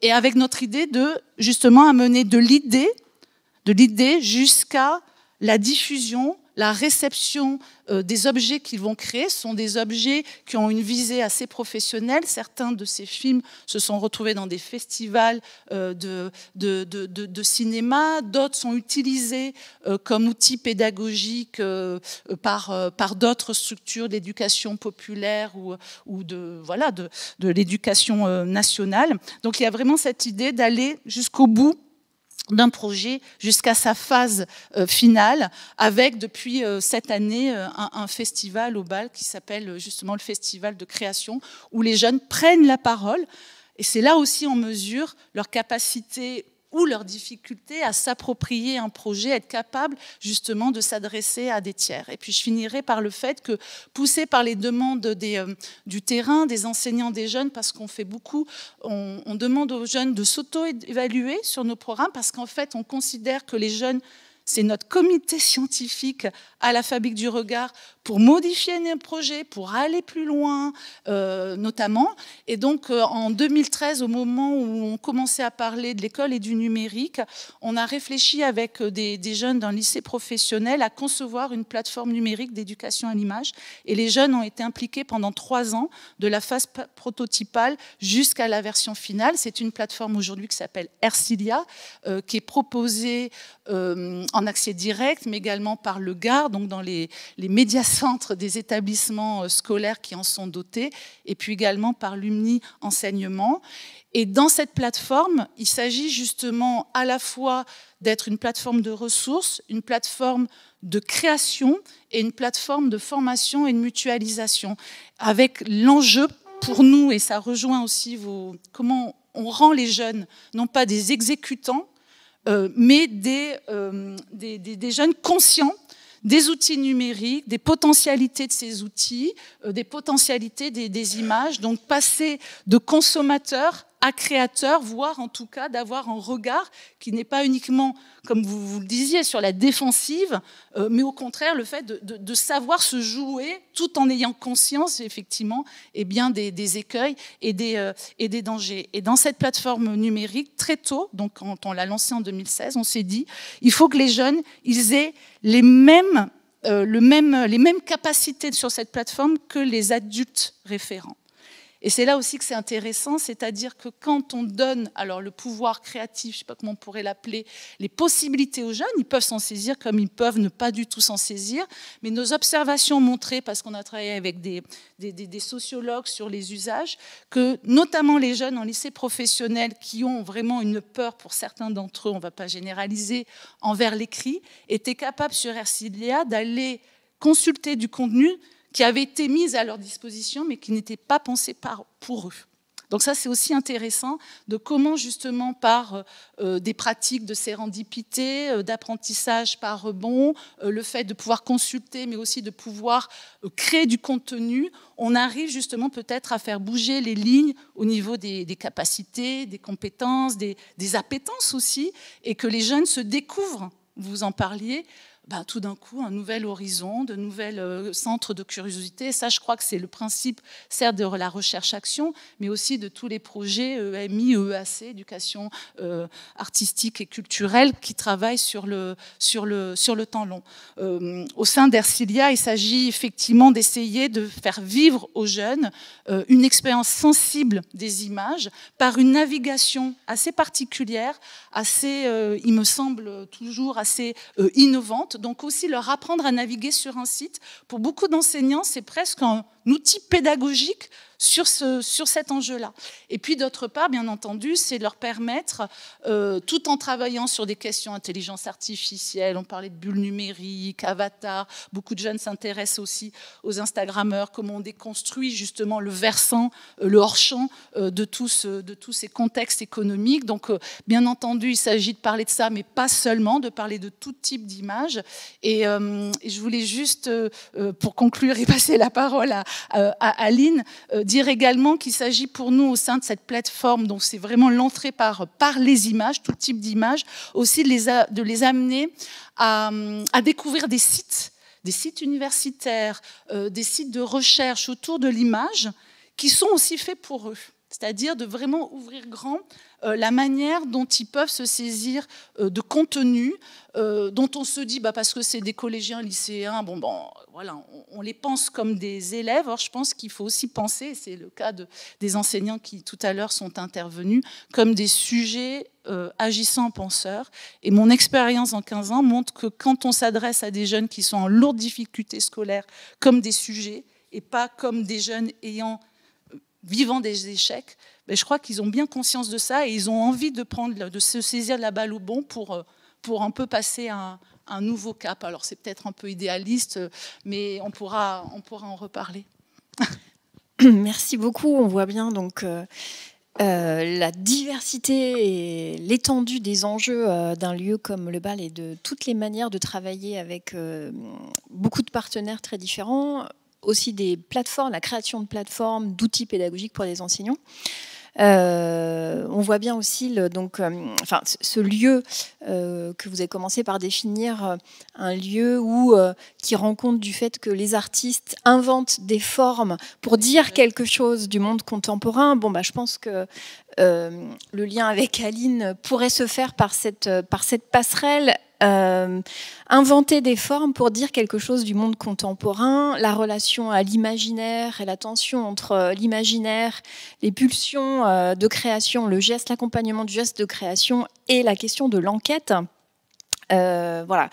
[SPEAKER 5] et avec notre idée de, justement, amener de l'idée jusqu'à la diffusion, la réception des objets qu'ils vont créer. Ce sont des objets qui ont une visée assez professionnelle. Certains de ces films se sont retrouvés dans des festivals de cinéma. D'autres sont utilisés comme outils pédagogiques par d'autres structures d'éducation populaire ou de l'éducation nationale. Donc il y a vraiment cette idée d'aller jusqu'au bout d'un projet jusqu'à sa phase finale, avec depuis cette année un festival au BAL qui s'appelle justement le Festival de création, où les jeunes prennent la parole, et c'est là aussi on mesure leur capacité ou leur difficulté à s'approprier un projet, être capable justement de s'adresser à des tiers. Et puis je finirai par le fait que, poussé par les demandes du terrain, des enseignants, des jeunes, parce qu'on fait beaucoup, on demande aux jeunes de s'auto-évaluer sur nos programmes, parce qu'en fait on considère que les jeunes, c'est notre comité scientifique à la Fabrique du Regard pour modifier nos projets, pour aller plus loin, notamment. Et donc, en 2013, au moment où on commençait à parler de l'école et du numérique, on a réfléchi avec des jeunes d'un lycée professionnel à concevoir une plateforme numérique d'éducation à l'image. Et les jeunes ont été impliqués pendant 3 ans, de la phase prototypale jusqu'à la version finale. C'est une plateforme aujourd'hui qui s'appelle Ercilia, qui est proposée en accès direct, mais également par le GAR, donc dans les médiacentres des établissements scolaires qui en sont dotés, et puis également par l'UMNI Enseignement. Et dans cette plateforme, il s'agit justement à la fois d'être une plateforme de ressources, une plateforme de création et une plateforme de formation et de mutualisation, avec l'enjeu pour nous, et ça rejoint aussi comment on rend les jeunes, non pas des exécutants, mais des jeunes conscients des outils numériques, des potentialités de ces outils, des potentialités des images, donc passer de consommateurs à créateurs, voire en tout cas d'avoir un regard qui n'est pas uniquement, comme vous le disiez, sur la défensive, mais au contraire le fait de savoir se jouer tout en ayant conscience effectivement des écueils et des dangers. Et dans cette plateforme numérique, très tôt, donc quand on l'a lancée en 2016, on s'est dit il faut que les jeunes ils aient les mêmes capacités sur cette plateforme que les adultes référents. Et c'est là aussi que c'est intéressant, c'est-à-dire que quand on donne alors le pouvoir créatif, je ne sais pas comment on pourrait l'appeler, les possibilités aux jeunes, ils peuvent s'en saisir comme ils peuvent ne pas du tout s'en saisir, mais nos observations ont montré, parce qu'on a travaillé avec des sociologues sur les usages, que notamment les jeunes en lycée professionnel qui ont vraiment une peur, pour certains d'entre eux, on ne va pas généraliser, envers l'écrit, étaient capables sur Ercilia d'aller consulter du contenu qui avaient été mises à leur disposition, mais qui n'étaient pas pensées pour eux. Donc ça, c'est aussi intéressant de comment, justement, par des pratiques de sérendipité, d'apprentissage par rebond, le fait de pouvoir consulter, mais aussi de pouvoir créer du contenu, on arrive justement peut-être à faire bouger les lignes au niveau des capacités, des compétences, des appétences aussi, et que les jeunes se découvrent, vous en parliez, tout d'un coup, un nouvel horizon, de nouvelles centres de curiosité. Et ça, je crois que c'est le principe, certes, de la recherche-action, mais aussi de tous les projets EMI, EAC, éducation artistique et culturelle, qui travaillent sur le temps long. Au sein d'Ercilia, il s'agit effectivement d'essayer de faire vivre aux jeunes une expérience sensible des images par une navigation assez particulière, assez, il me semble, toujours assez innovante. Donc aussi leur apprendre à naviguer sur un site. Pour beaucoup d'enseignants, c'est presque un outil pédagogique sur cet enjeu-là. Et puis d'autre part, bien entendu, c'est leur permettre, tout en travaillant sur des questions d'intelligence artificielle, on parlait de bulles numériques, avatars, beaucoup de jeunes s'intéressent aussi aux Instagrammeurs, comment on déconstruit justement le versant, le hors-champ de tous ces contextes économiques. Donc bien entendu, il s'agit de parler de ça, mais pas seulement, de parler de tout type d'images. Et je voulais juste, pour conclure et passer la parole à Aline, dire également qu'il s'agit pour nous au sein de cette plateforme, donc c'est vraiment l'entrée par les images, tout type d'images, aussi de les amener à découvrir des sites universitaires, des sites de recherche autour de l'image qui sont aussi faits pour eux. C'est-à-dire de vraiment ouvrir grand la manière dont ils peuvent se saisir de contenu dont on se dit, parce que c'est des collégiens, lycéens, voilà, on les pense comme des élèves. Or, je pense qu'il faut aussi penser, et c'est le cas des enseignants qui tout à l'heure sont intervenus, comme des sujets agissants penseurs. Et mon expérience en 15 ans montre que quand on s'adresse à des jeunes qui sont en lourde difficulté scolaire comme des sujets, et pas comme des jeunes vivant des échecs, je crois qu'ils ont bien conscience de ça et ils ont envie de se saisir de la balle au bon pour un peu passer un nouveau cap. Alors c'est peut-être un peu idéaliste, mais on pourra en reparler.
[SPEAKER 1] Merci beaucoup. On voit bien donc la diversité et l'étendue des enjeux d'un lieu comme le BAL et de toutes les manières de travailler avec beaucoup de partenaires très différents. Aussi des plateformes, la création de plateformes, d'outils pédagogiques pour les enseignants. On voit bien aussi ce lieu que vous avez commencé par définir, un lieu qui rend compte du fait que les artistes inventent des formes pour dire quelque chose du monde contemporain. Je pense que le lien avec Aline pourrait se faire par cette passerelle. Inventer des formes pour dire quelque chose du monde contemporain, la relation à l'imaginaire et la tension entre l'imaginaire, les pulsions de création, le geste, l'accompagnement du geste de création et la question de l'enquête. Voilà,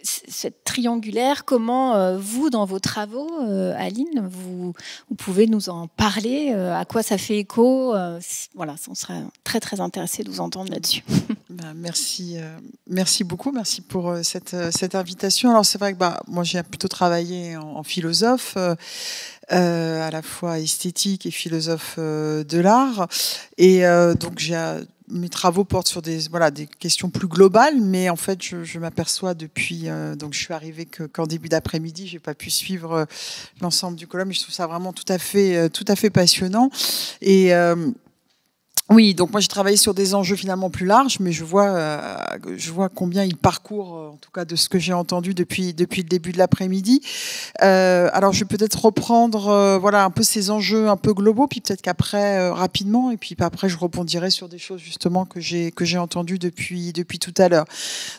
[SPEAKER 1] cette triangulaire, comment vous, dans vos travaux, Aline, vous pouvez nous en parler, à quoi ça fait écho, voilà, on serait très très intéressé de vous entendre là-dessus.
[SPEAKER 6] Merci beaucoup, merci pour cette invitation. Alors c'est vrai que moi j'ai plutôt travaillé en philosophe, à la fois esthétique et philosophe de l'art, et donc mes travaux portent sur des questions plus globales, mais en fait, je m'aperçois depuis, donc je suis arrivée qu'en début d'après-midi, j'ai pas pu suivre l'ensemble du colloque, mais je trouve ça vraiment tout à fait passionnant. Et oui, donc moi j'ai travaillé sur des enjeux finalement plus larges, mais je vois combien ils parcourent, en tout cas de ce que j'ai entendu depuis le début de l'après-midi. Alors je vais peut-être reprendre un peu ces enjeux un peu globaux, puis peut-être qu'après rapidement, et puis après je rebondirai sur des choses justement que j'ai entendues depuis tout à l'heure.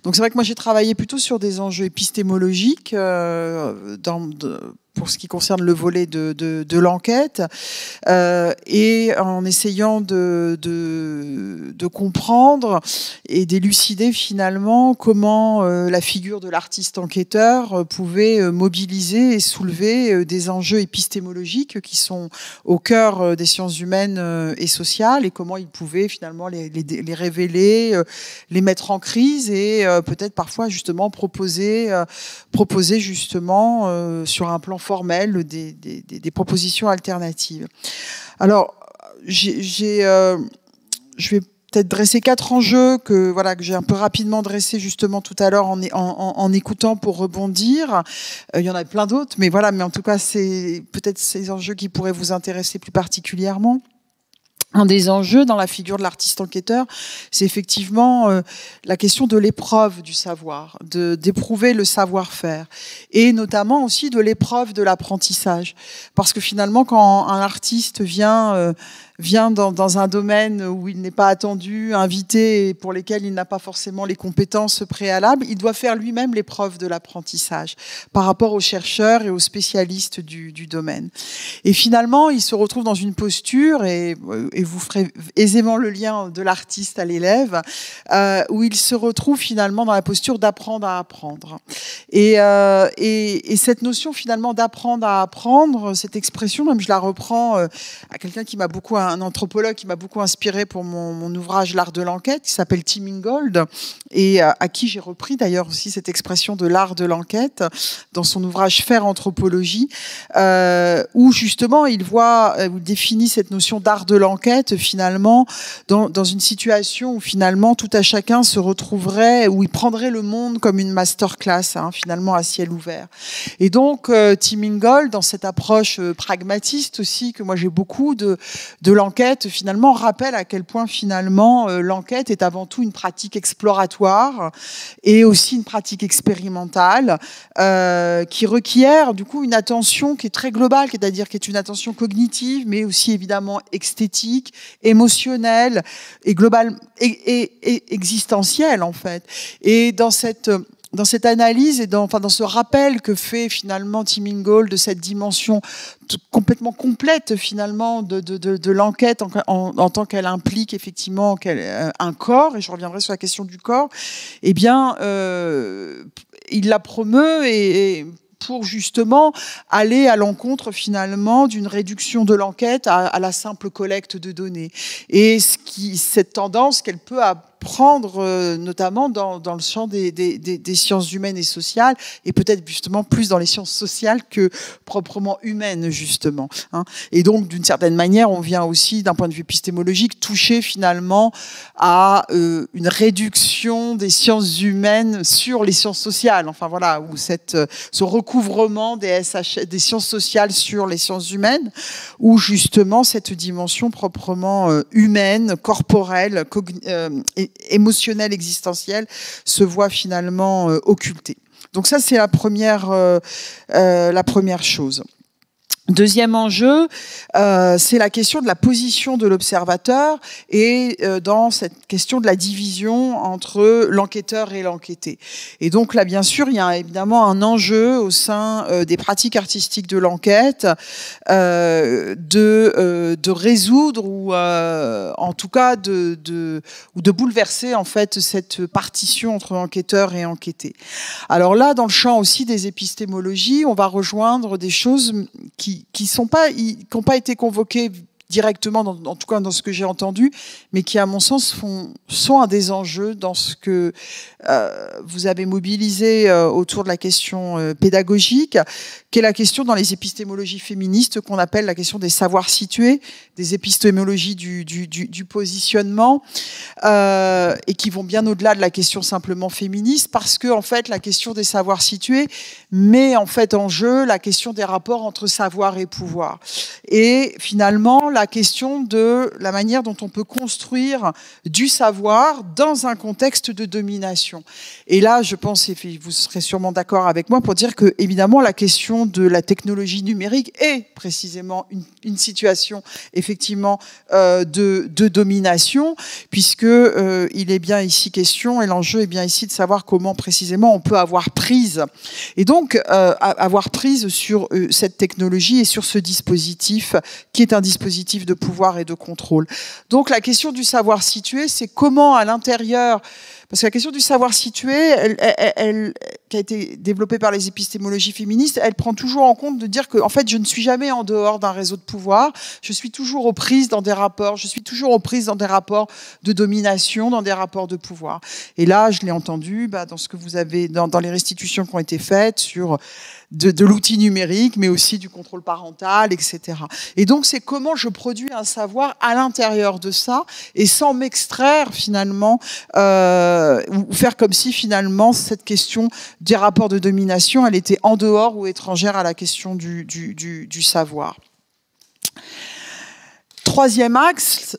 [SPEAKER 6] Donc c'est vrai que moi j'ai travaillé plutôt sur des enjeux épistémologiques pour ce qui concerne le volet de l'enquête, et en essayant de comprendre et d'élucider finalement comment la figure de l'artiste enquêteur pouvait mobiliser et soulever des enjeux épistémologiques qui sont au cœur des sciences humaines et sociales, et comment il pouvait finalement les révéler, les mettre en crise et peut-être parfois justement proposer justement sur un plan formel des propositions alternatives. Alors, je vais peut-être dresser 4 enjeux que j'ai un peu rapidement dressés justement tout à l'heure en écoutant pour rebondir. Il y en a plein d'autres, mais en tout cas, c'est peut-être ces enjeux qui pourraient vous intéresser plus particulièrement. Un des enjeux dans la figure de l'artiste enquêteur, c'est effectivement la question de l'épreuve du savoir, d'éprouver le savoir-faire, et notamment aussi de l'épreuve de l'apprentissage. Parce que finalement, quand un artiste vient dans un domaine où il n'est pas attendu, invité, et pour lesquels il n'a pas forcément les compétences préalables, il doit faire lui-même l'épreuve de l'apprentissage par rapport aux chercheurs et aux spécialistes du domaine. Et finalement, il se retrouve dans une posture, et vous ferez aisément le lien de l'artiste à l'élève, où il se retrouve finalement dans la posture d'apprendre à apprendre. Et cette notion finalement d'apprendre à apprendre, cette expression, même je la reprends à quelqu'un qui m'a beaucoup, un anthropologue qui m'a beaucoup inspiré pour mon ouvrage L'art de l'enquête, qui s'appelle Tim Ingold, et à qui j'ai repris d'ailleurs aussi cette expression de l'art de l'enquête dans son ouvrage Faire anthropologie, où justement il définit cette notion d'art de l'enquête finalement dans une situation où finalement tout à chacun se retrouverait, où il prendrait le monde comme une masterclass, finalement à ciel ouvert. Et donc Tim Ingold, dans cette approche pragmatiste aussi que moi j'ai beaucoup de l'enquête finalement rappelle à quel point finalement l'enquête est avant tout une pratique exploratoire et aussi une pratique expérimentale qui requiert du coup une attention qui est très globale, c'est-à-dire qui est une attention cognitive, mais aussi évidemment esthétique, émotionnelle et globale et existentielle en fait. Et dans cette analyse et dans ce rappel que fait finalement Tim Ingold de cette dimension complètement complète finalement de l'enquête en tant qu'elle implique effectivement un corps, et je reviendrai sur la question du corps, eh bien il la promeut et pour justement aller à l'encontre finalement d'une réduction de l'enquête à la simple collecte de données. Et cette tendance qu'elle peut prendre notamment dans le champ des sciences humaines et sociales, et peut-être justement plus dans les sciences sociales que proprement humaines justement. Et donc d'une certaine manière, on vient aussi d'un point de vue épistémologique toucher finalement à une réduction des sciences humaines sur les sciences sociales. Enfin voilà, où ce recouvrement des sciences sociales sur les sciences humaines, où justement cette dimension proprement humaine, corporelle, émotionnelle, existentielle, se voit finalement occultée. Donc ça, c'est la première chose. Deuxième enjeu, c'est la question de la position de l'observateur et dans cette question de la division entre l'enquêteur et l'enquêté. Et donc là, bien sûr, il y a évidemment un enjeu au sein des pratiques artistiques de l'enquête de résoudre ou en tout cas de bouleverser en fait cette partition entre enquêteur et enquêté. Alors là, dans le champ aussi des épistémologies, on va rejoindre des choses qui n'ont pas été convoquées directement, en tout cas dans ce que j'ai entendu, mais qui, à mon sens, sont un des enjeux dans ce que vous avez mobilisé autour de la question pédagogique, qui est la question dans les épistémologies féministes qu'on appelle la question des savoirs situés, des épistémologies du positionnement, et qui vont bien au-delà de la question simplement féministe, parce que en fait la question des savoirs situés met en fait en jeu la question des rapports entre savoir et pouvoir, et finalement la question de la manière dont on peut construire du savoir dans un contexte de domination. Et là, je pense, et vous serez sûrement d'accord avec moi pour dire que évidemment la question de la technologie numérique est précisément une situation effectivement de domination, puisque il est bien ici question, et l'enjeu est bien ici de savoir comment précisément on peut avoir prise, et donc avoir prise sur cette technologie et sur ce dispositif qui est un dispositif de pouvoir et de contrôle. Donc la question du savoir situé, c'est comment à l'intérieur, parce que la question du savoir situé, elle, qui a été développée par les épistémologies féministes, elle prend toujours en compte de dire que en fait, je ne suis jamais en dehors d'un réseau de pouvoir, je suis toujours aux prises dans des rapports, je suis toujours aux prises dans des rapports de domination, dans des rapports de pouvoir. Et là, je l'ai entendu dans ce que vous avez, dans les restitutions qui ont été faites sur de l'outil numérique, mais aussi du contrôle parental, etc. Et donc, c'est comment je produis un savoir à l'intérieur de ça, et sans m'extraire finalement, ou faire comme si finalement cette question des rapports de domination, elle était en dehors ou étrangère à la question du savoir. Troisième axe,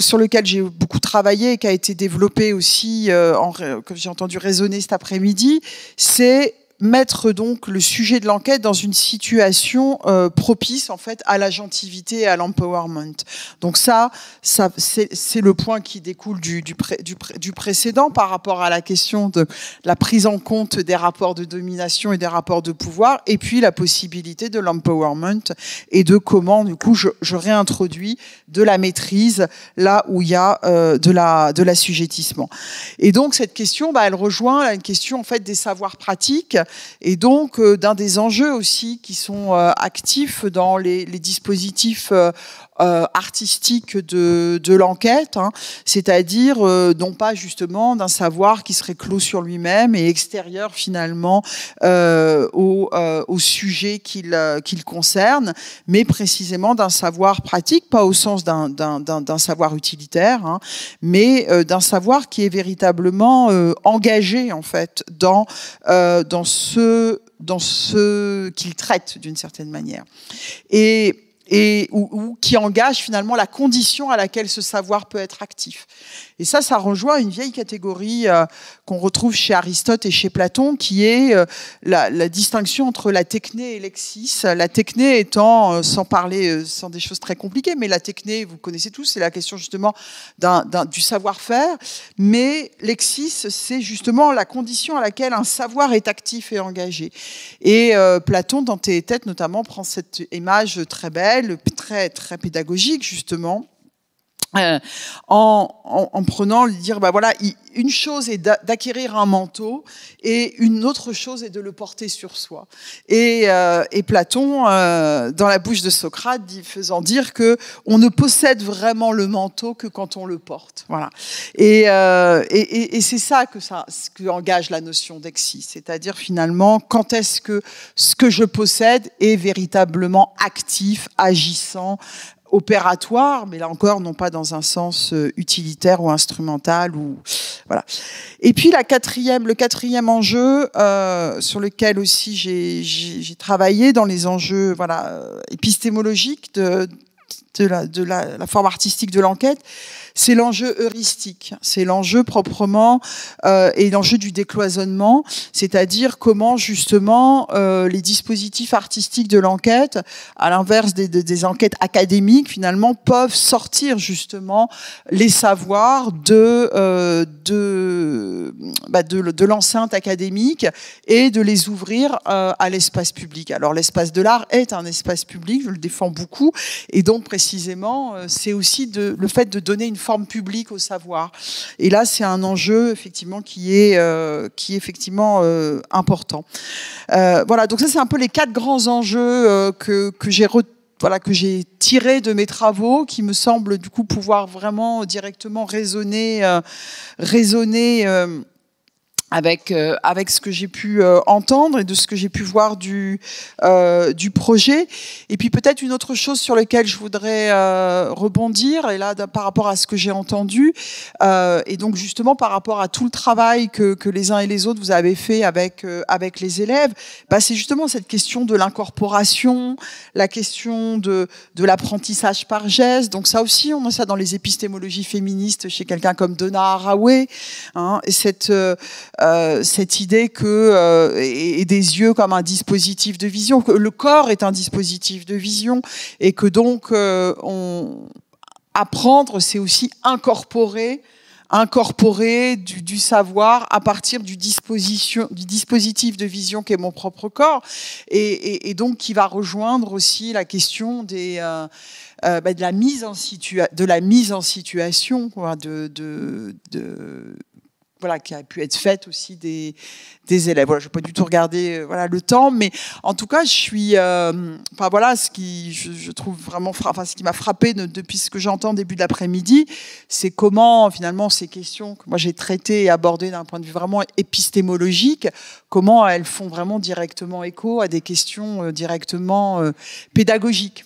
[SPEAKER 6] sur lequel j'ai beaucoup travaillé et qui a été développé aussi, que j'ai entendu résonner cet après-midi, c'est mettre donc le sujet de l'enquête dans une situation propice en fait à l'agentivité et à l'empowerment. Donc ça c'est le point qui découle du précédent par rapport à la question de la prise en compte des rapports de domination et des rapports de pouvoir, et puis la possibilité de l'empowerment et de comment du coup je réintroduis de la maîtrise là où il y a de l'assujettissement. Et donc cette question, elle rejoint une question en fait des savoirs pratiques, et donc d'un des enjeux aussi qui sont actifs dans les dispositifs artistiques de l'enquête, c'est-à-dire non pas justement d'un savoir qui serait clos sur lui-même et extérieur finalement au sujet qu'il concerne, mais précisément d'un savoir pratique, pas au sens d'un savoir utilitaire, mais d'un savoir qui est véritablement engagé en fait dans ce qu'il traite d'une certaine manière. Et ou qui engage finalement la condition à laquelle ce savoir peut être actif. Et ça rejoint une vieille catégorie qu'on retrouve chez Aristote et chez Platon, qui est la distinction entre la techné et l'exis. La techné étant, sans parler, sans des choses très compliquées, mais la techné, vous connaissez tous, c'est la question justement du savoir-faire, mais l'exis, c'est justement la condition à laquelle un savoir est actif et engagé. Et Platon, dans Théétète notamment, prend cette image très belle, très, très pédagogique justement, en prenant, dire, bah voilà, une chose est d'acquérir un manteau et une autre chose est de le porter sur soi. Et Platon, dans la bouche de Socrate, faisant dire que on ne possède vraiment le manteau que quand on le porte. Voilà. Et c'est ça ce que engage la notion d'exis, c'est-à-dire finalement quand est-ce que ce que je possède est véritablement actif, agissant, opératoire, mais là encore, non pas dans un sens utilitaire ou instrumental. Voilà. Et puis le quatrième enjeu sur lequel aussi j'ai travaillé dans les enjeux épistémologiques de la forme artistique de l'enquête, c'est l'enjeu heuristique, c'est l'enjeu proprement et l'enjeu du décloisonnement, c'est-à-dire comment justement les dispositifs artistiques de l'enquête, à l'inverse des enquêtes académiques, finalement peuvent sortir justement les savoirs de l'enceinte académique et de les ouvrir à l'espace public. Alors l'espace de l'art est un espace public, je le défends beaucoup, et donc précisément c'est aussi le fait de donner une forme publique au savoir. Et là, c'est un enjeu effectivement qui est effectivement important. Voilà, donc ça c'est un peu les 4 grands enjeux que j'ai tirés de mes travaux, qui me semblent du coup pouvoir vraiment directement résonner avec ce que j'ai pu entendre et de ce que j'ai pu voir du projet. Et puis peut-être une autre chose sur laquelle je voudrais rebondir, et là par rapport à ce que j'ai entendu, et donc justement par rapport à tout le travail que les uns et les autres vous avez fait avec les élèves, c'est justement cette question de l'incorporation, la question de l'apprentissage par geste. Donc ça aussi, on a ça dans les épistémologies féministes chez quelqu'un comme Donna Haraway, hein, et cette idée et des yeux comme un dispositif de vision, que le corps est un dispositif de vision, et que donc apprendre, c'est aussi incorporer du savoir à partir du dispositif de vision qu'est mon propre corps, et donc qui va rejoindre aussi la question de la mise en situation, quoi, voilà, qui a pu être faite aussi des élèves. Voilà, je n'ai pas du tout regardé le temps, mais en tout cas, je suis... ce qui, je trouve vraiment... ce qui m'a frappé depuis ce que j'entends début de l'après-midi, c'est comment, finalement, ces questions que moi j'ai traitées et abordées d'un point de vue vraiment épistémologique, comment elles font vraiment directement écho à des questions directement pédagogiques.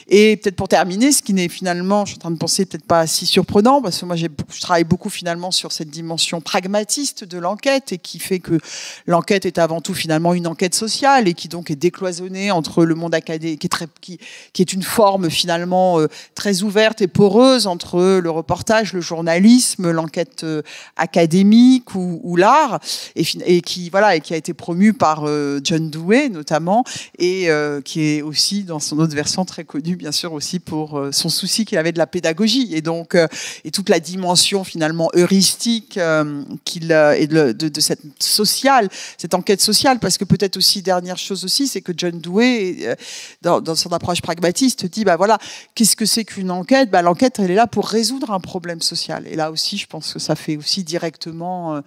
[SPEAKER 6] Et peut-être pour terminer, ce qui n'est finalement, je suis en train de penser, peut-être pas si surprenant, parce que moi je travaille beaucoup finalement sur cette dimension pragmatiste de l'enquête, et qui fait que l'enquête est avant tout finalement une enquête sociale, et qui donc est décloisonnée entre le monde académique, qui est une forme finalement très ouverte et poreuse entre le reportage, le journalisme, l'enquête académique ou l'art, et qui a été promue par John Dewey notamment, et qui est aussi dans son autre versant très connu bien sûr aussi pour son souci qu'il avait de la pédagogie, et donc et toute la dimension finalement heuristique et de cette enquête sociale, parce que peut-être aussi, dernière chose aussi, c'est que John Dewey, dans son approche pragmatiste, dit, qu'est-ce que c'est qu'une enquête ? L'enquête, elle est là pour résoudre un problème social. Et là aussi, je pense que ça fait aussi directement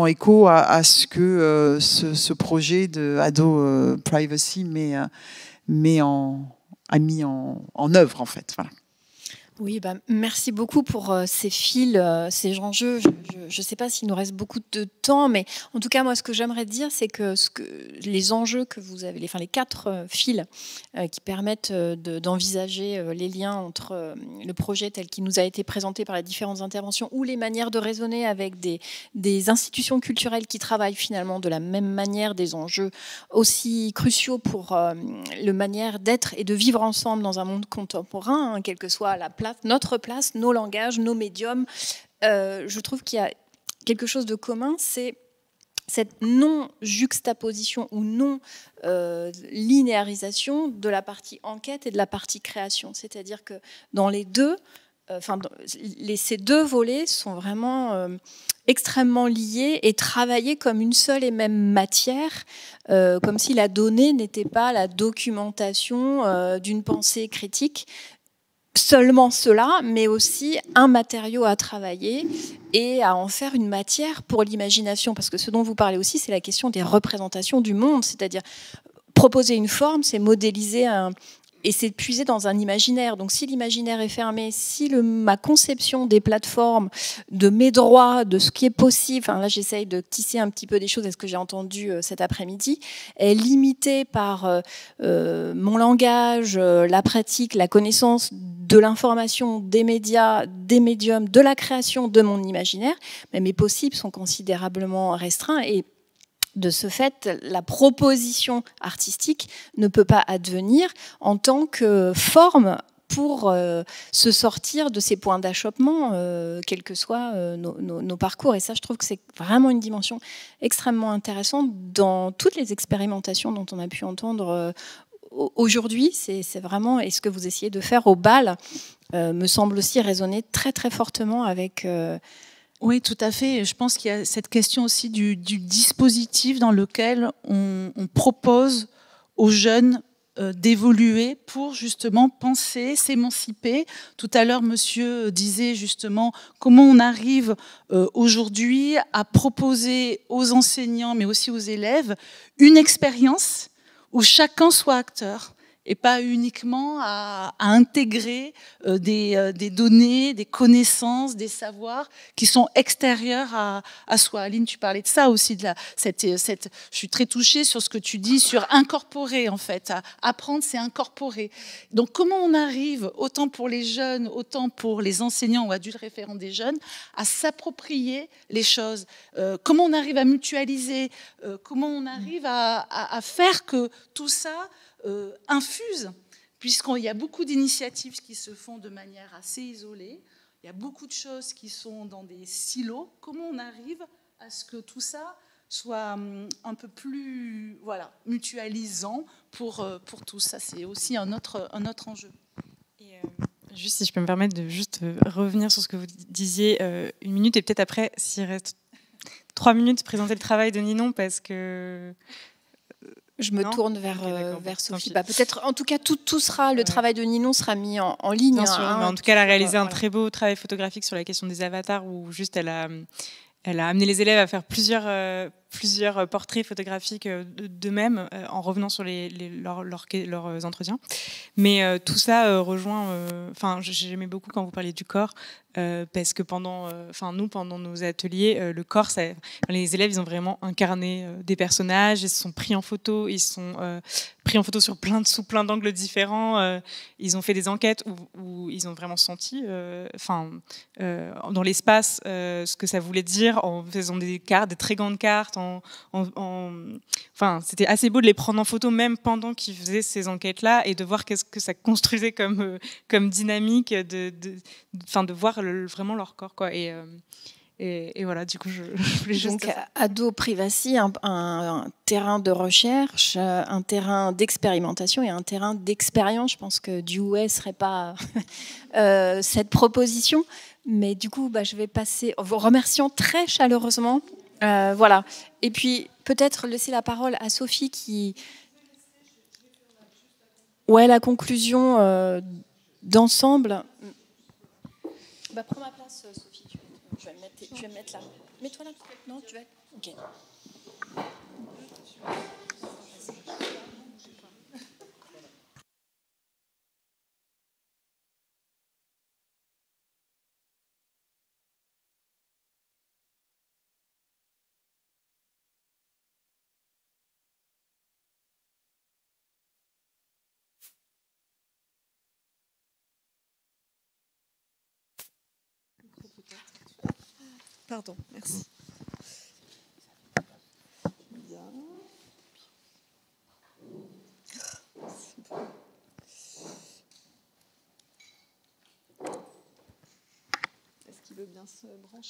[SPEAKER 6] écho à ce que ce projet de Ado Privacy a mis en œuvre, en fait. Voilà.
[SPEAKER 1] Oui, merci beaucoup pour ces fils, ces enjeux. Je ne sais pas s'il nous reste beaucoup de temps, mais en tout cas, moi, ce que j'aimerais dire, c'est que, les enjeux que vous avez, les 4 fils qui permettent d'envisager les liens entre le projet tel qu'il nous a été présenté par les différentes interventions ou les manières de raisonner avec des institutions culturelles qui travaillent finalement de la même manière, des enjeux aussi cruciaux pour la manière d'être et de vivre ensemble dans un monde contemporain, hein, quelle que soit la place, notre place, nos langages, nos médiums. Je trouve qu'il y a quelque chose de commun, c'est cette non-juxtaposition ou non-linéarisation de la partie enquête et de la partie création. C'est-à-dire que dans les deux, ces deux volets sont vraiment extrêmement liés et travaillés comme une seule et même matière, comme si la donnée n'était pas la documentation d'une pensée critique, seulement cela, mais aussi un matériau à travailler et à en faire une matière pour l'imagination. Parce que ce dont vous parlez aussi, c'est la question des représentations du monde. C'est-à-dire, proposer une forme, c'est modéliser et c'est puiser dans un imaginaire. Donc si l'imaginaire est fermé, si ma conception des plateformes, de mes droits, de ce qui est possible, enfin là j'essaye de tisser un petit peu des choses, est-ce que j'ai entendu cet après-midi, est limitée par mon langage, la pratique, la connaissance de l'information, des médias, des médiums, de la création de mon imaginaire, mais mes possibles sont considérablement restreints et de ce fait, la proposition artistique ne peut pas advenir en tant que forme pour se sortir de ces points d'achoppement, quels que soient nos parcours. Et ça, je trouve que c'est vraiment une dimension extrêmement intéressante dans toutes les expérimentations dont on a pu entendre aujourd'hui. C'est vraiment, et ce que vous essayez de faire au BAL me semble aussi résonner très très fortement avec...
[SPEAKER 5] Oui, tout à fait. Je pense qu'il y a cette question aussi du dispositif dans lequel on propose aux jeunes d'évoluer pour justement penser, s'émanciper. Tout à l'heure, monsieur disait justement comment on arrive aujourd'hui à proposer aux enseignants, mais aussi aux élèves, une expérience où chacun soit acteur et pas uniquement à intégrer des données, des connaissances, des savoirs qui sont extérieurs à soi. Aline, tu parlais de ça aussi, je suis très touchée sur ce que tu dis sur incorporer en fait. Apprendre, c'est incorporer. Donc comment on arrive, autant pour les jeunes, autant pour les enseignants ou adultes référents des jeunes, à s'approprier les choses, comment on arrive à mutualiser, comment on arrive à faire que tout ça infuse, puisqu'il y a beaucoup d'initiatives qui se font de manière assez isolée, il y a beaucoup de choses qui sont dans des silos. Comment on arrive à ce que tout ça soit un peu plus mutualisant pour tous? Ça, c'est aussi un autre enjeu.
[SPEAKER 2] Et juste si je peux me permettre de juste revenir sur ce que vous disiez une minute, et peut-être après, s'il reste 3 minutes, présenter le travail de Ninon, parce que...
[SPEAKER 1] Je me tourne vers Sophie. Peut-être, en tout cas, tout sera, le travail de Ninon sera mis en ligne.
[SPEAKER 2] Bien sûr, mais en tout cas, elle a réalisé un très beau travail photographique sur la question des avatars, où juste elle a amené les élèves à faire plusieurs portraits photographiques d'eux-mêmes en revenant sur leurs entretiens. Mais tout ça rejoint... j'aimais beaucoup quand vous parliez du corps, parce que pendant nos ateliers, le corps, les élèves, ils ont vraiment incarné des personnages, ils se sont pris en photo, ils se sont pris en photo sous plein d'angles différents. Ils ont fait des enquêtes où ils ont vraiment senti, dans l'espace, ce que ça voulait dire en faisant des très grandes cartes. C'était assez beau de les prendre en photo même pendant qu'ils faisaient ces enquêtes-là et de voir qu'est-ce que ça construisait comme dynamique, de voir vraiment leur corps, quoi. Et voilà, du coup, je voulais juste...
[SPEAKER 1] Donc, Ado Privacy, un terrain de recherche, un terrain d'expérimentation et un terrain d'expérience. Je pense que Dewey ne serait pas cette proposition. Mais du coup, je vais passer, en vous remerciant très chaleureusement. Voilà. Et puis, peut-être laisser la parole à Sophie qui... Ouais, la conclusion d'ensemble. Prends ma place, Sophie. Je vais me mettre là. Mets-toi là. Non, tu vas... Ok.
[SPEAKER 7] Pardon, merci. Bien. Est-ce qu'il veut bien se brancher?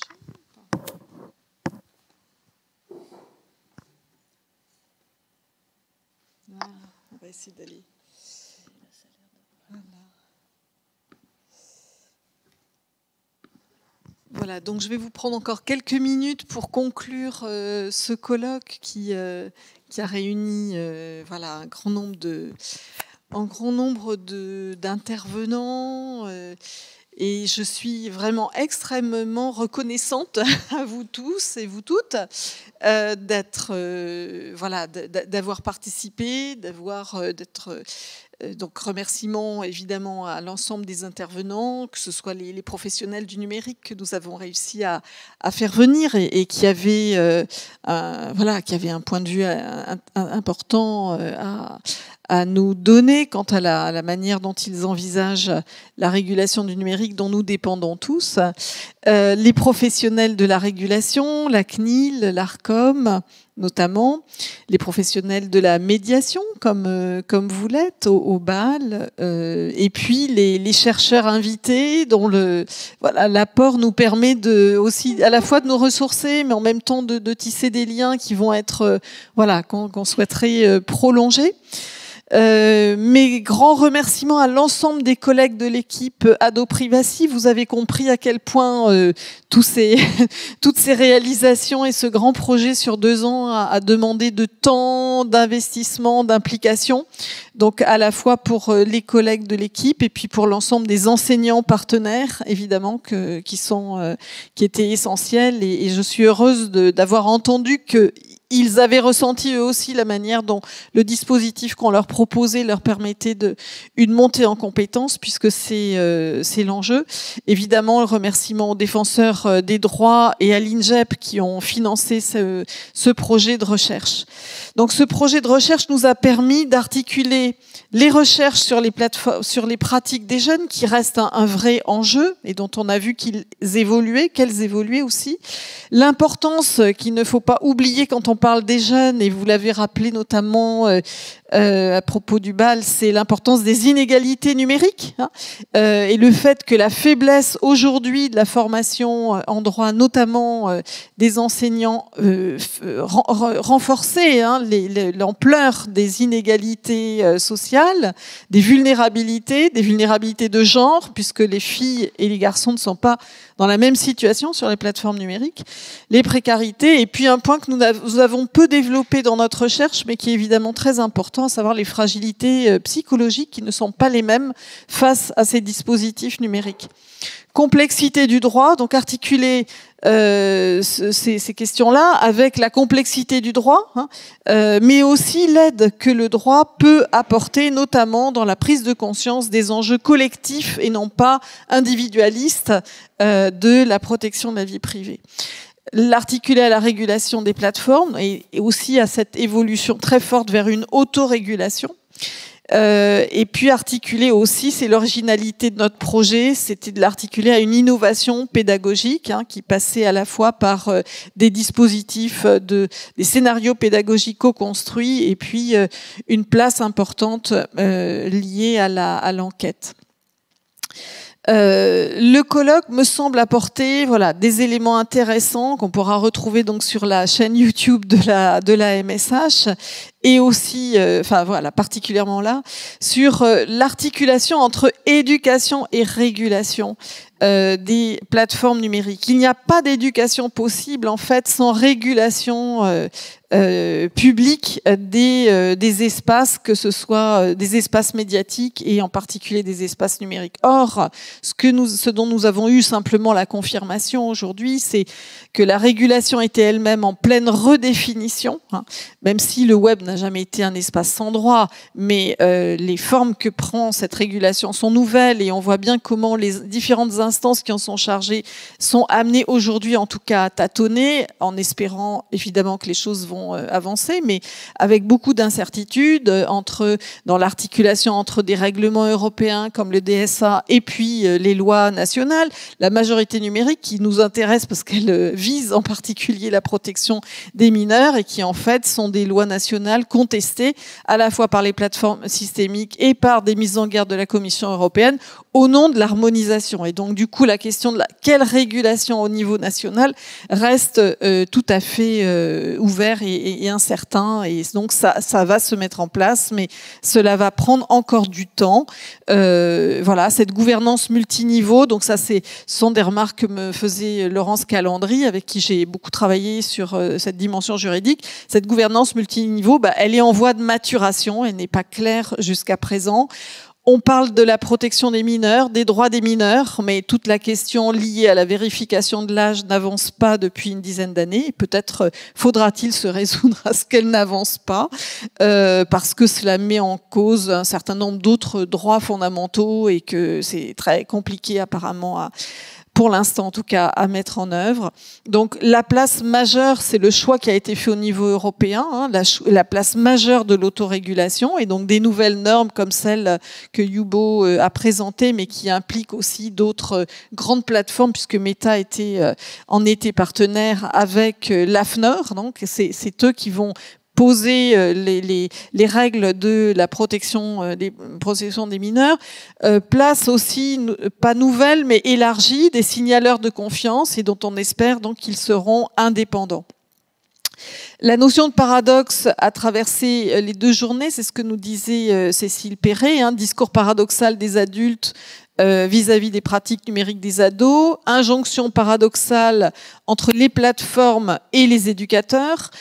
[SPEAKER 7] Ah, on va essayer d'aller. Voilà, donc je vais vous prendre encore quelques minutes pour conclure ce colloque qui a réuni voilà, un grand nombre d'intervenants. Et je suis vraiment extrêmement reconnaissante à vous tous et vous toutes d'avoir participé, donc remerciements évidemment à l'ensemble des intervenants, que ce soit les professionnels du numérique que nous avons réussi à faire venir et qui avaient un point de vue important à nous donner quant à la manière dont ils envisagent la régulation du numérique dont nous dépendons tous. Les professionnels de la régulation, la CNIL, l'ARCOM notamment, les professionnels de la médiation comme vous l'êtes au BAL, et puis les chercheurs invités dont l'apport nous permet aussi à la fois de nous ressourcer, mais en même temps de tisser des liens qui vont être qu'on souhaiterait prolonger. Mes grands remerciements à l'ensemble des collègues de l'équipe Adoprivacy. Vous avez compris à quel point toutes ces réalisations et ce grand projet sur 2 ans a demandé de temps, d'investissement, d'implication. Donc à la fois pour les collègues de l'équipe et puis pour l'ensemble des enseignants partenaires, évidemment, qui étaient essentiels. Et je suis heureuse d'avoir entendu que ils avaient ressenti eux aussi la manière dont le dispositif qu'on leur proposait leur permettait une montée en compétences, puisque c'est l'enjeu. Évidemment, le remerciement aux défenseurs des droits et à l'INGEP qui ont financé ce projet de recherche. Donc ce projet de recherche nous a permis d'articuler les recherches sur les plateformes, sur les pratiques des jeunes, qui restent un vrai enjeu et dont on a vu qu'elles évoluaient aussi. L'importance qu'il ne faut pas oublier quand on parle des jeunes, et vous l'avez rappelé notamment à propos du BAL, c'est l'importance des inégalités numériques, et le fait que la faiblesse aujourd'hui de la formation en droit, notamment des enseignants, renforcer l'ampleur des inégalités sociales, des vulnérabilités de genre, puisque les filles et les garçons ne sont pas dans la même situation sur les plateformes numériques, les précarités, et puis un point que nous avons peu développé dans notre recherche, mais qui est évidemment très important, à savoir les fragilités psychologiques qui ne sont pas les mêmes face à ces dispositifs numériques. Complexité du droit, donc articuler ces questions-là avec la complexité du droit, mais aussi l'aide que le droit peut apporter, notamment dans la prise de conscience des enjeux collectifs et non pas individualistes de la protection de la vie privée. L'articuler à la régulation des plateformes et aussi à cette évolution très forte vers une autorégulation. Et puis articuler aussi, c'est l'originalité de notre projet, c'était de l'articuler à une innovation pédagogique qui passait à la fois par des dispositifs, des scénarios pédagogiques co-construits et puis une place importante liée à l'enquête. Le colloque me semble apporter des éléments intéressants qu'on pourra retrouver donc sur la chaîne YouTube de la MSH et aussi, particulièrement là, sur l'articulation entre éducation et régulation des plateformes numériques. Il n'y a pas d'éducation possible en fait sans régulation publique des espaces, que ce soit des espaces médiatiques et en particulier des espaces numériques. Or, ce dont nous avons eu simplement la confirmation aujourd'hui, c'est que la régulation était elle-même en pleine redéfinition, même si le web n'a jamais été un espace sans droit, mais les formes que prend cette régulation sont nouvelles et on voit bien comment les différentes instances qui en sont chargées sont amenées aujourd'hui, en tout cas, à tâtonner, en espérant évidemment que les choses vont avancer, mais avec beaucoup d'incertitudes dans l'articulation entre des règlements européens comme le DSA et puis les lois nationales. La majorité numérique qui nous intéresse parce qu'elle vise en particulier la protection des mineurs et qui en fait sont des lois nationales contestées à la fois par les plateformes systémiques et par des mises en garde de la Commission européenne au nom de l'harmonisation. Et donc du coup la question de quelle régulation au niveau national reste tout à fait ouvert et incertain, et donc ça va se mettre en place, mais cela va prendre encore du temps. Voilà, cette gouvernance multiniveau, donc ça ce sont des remarques que me faisait Laurence Calandry, avec qui j'ai beaucoup travaillé sur cette dimension juridique. Cette gouvernance multiniveau, elle est en voie de maturation, elle n'est pas claire jusqu'à présent. On parle de la protection des mineurs, des droits des mineurs, mais toute la question liée à la vérification de l'âge n'avance pas depuis une dizaine d'années. Peut-être faudra-t-il se résoudre à ce qu'elle n'avance pas, parce que cela met en cause un certain nombre d'autres droits fondamentaux et que c'est très compliqué apparemment pour l'instant en tout cas, à mettre en œuvre. Donc la place majeure, c'est le choix qui a été fait au niveau européen, la place majeure de l'autorégulation, et donc des nouvelles normes comme celle que Yubo a présentée, mais qui implique aussi d'autres grandes plateformes, puisque Meta en était partenaire avec l'AFNOR, donc c'est eux qui vont poser les règles de la protection des mineurs. Place aussi, pas nouvelle, mais élargie, des signaleurs de confiance, et dont on espère donc qu'ils seront indépendants. La notion de paradoxe a traversé les 2 journées, c'est ce que nous disait Cécile Perret, discours paradoxal des adultes vis-à-vis des pratiques numériques des ados, injonction paradoxale entre les plateformes et les éducateurs,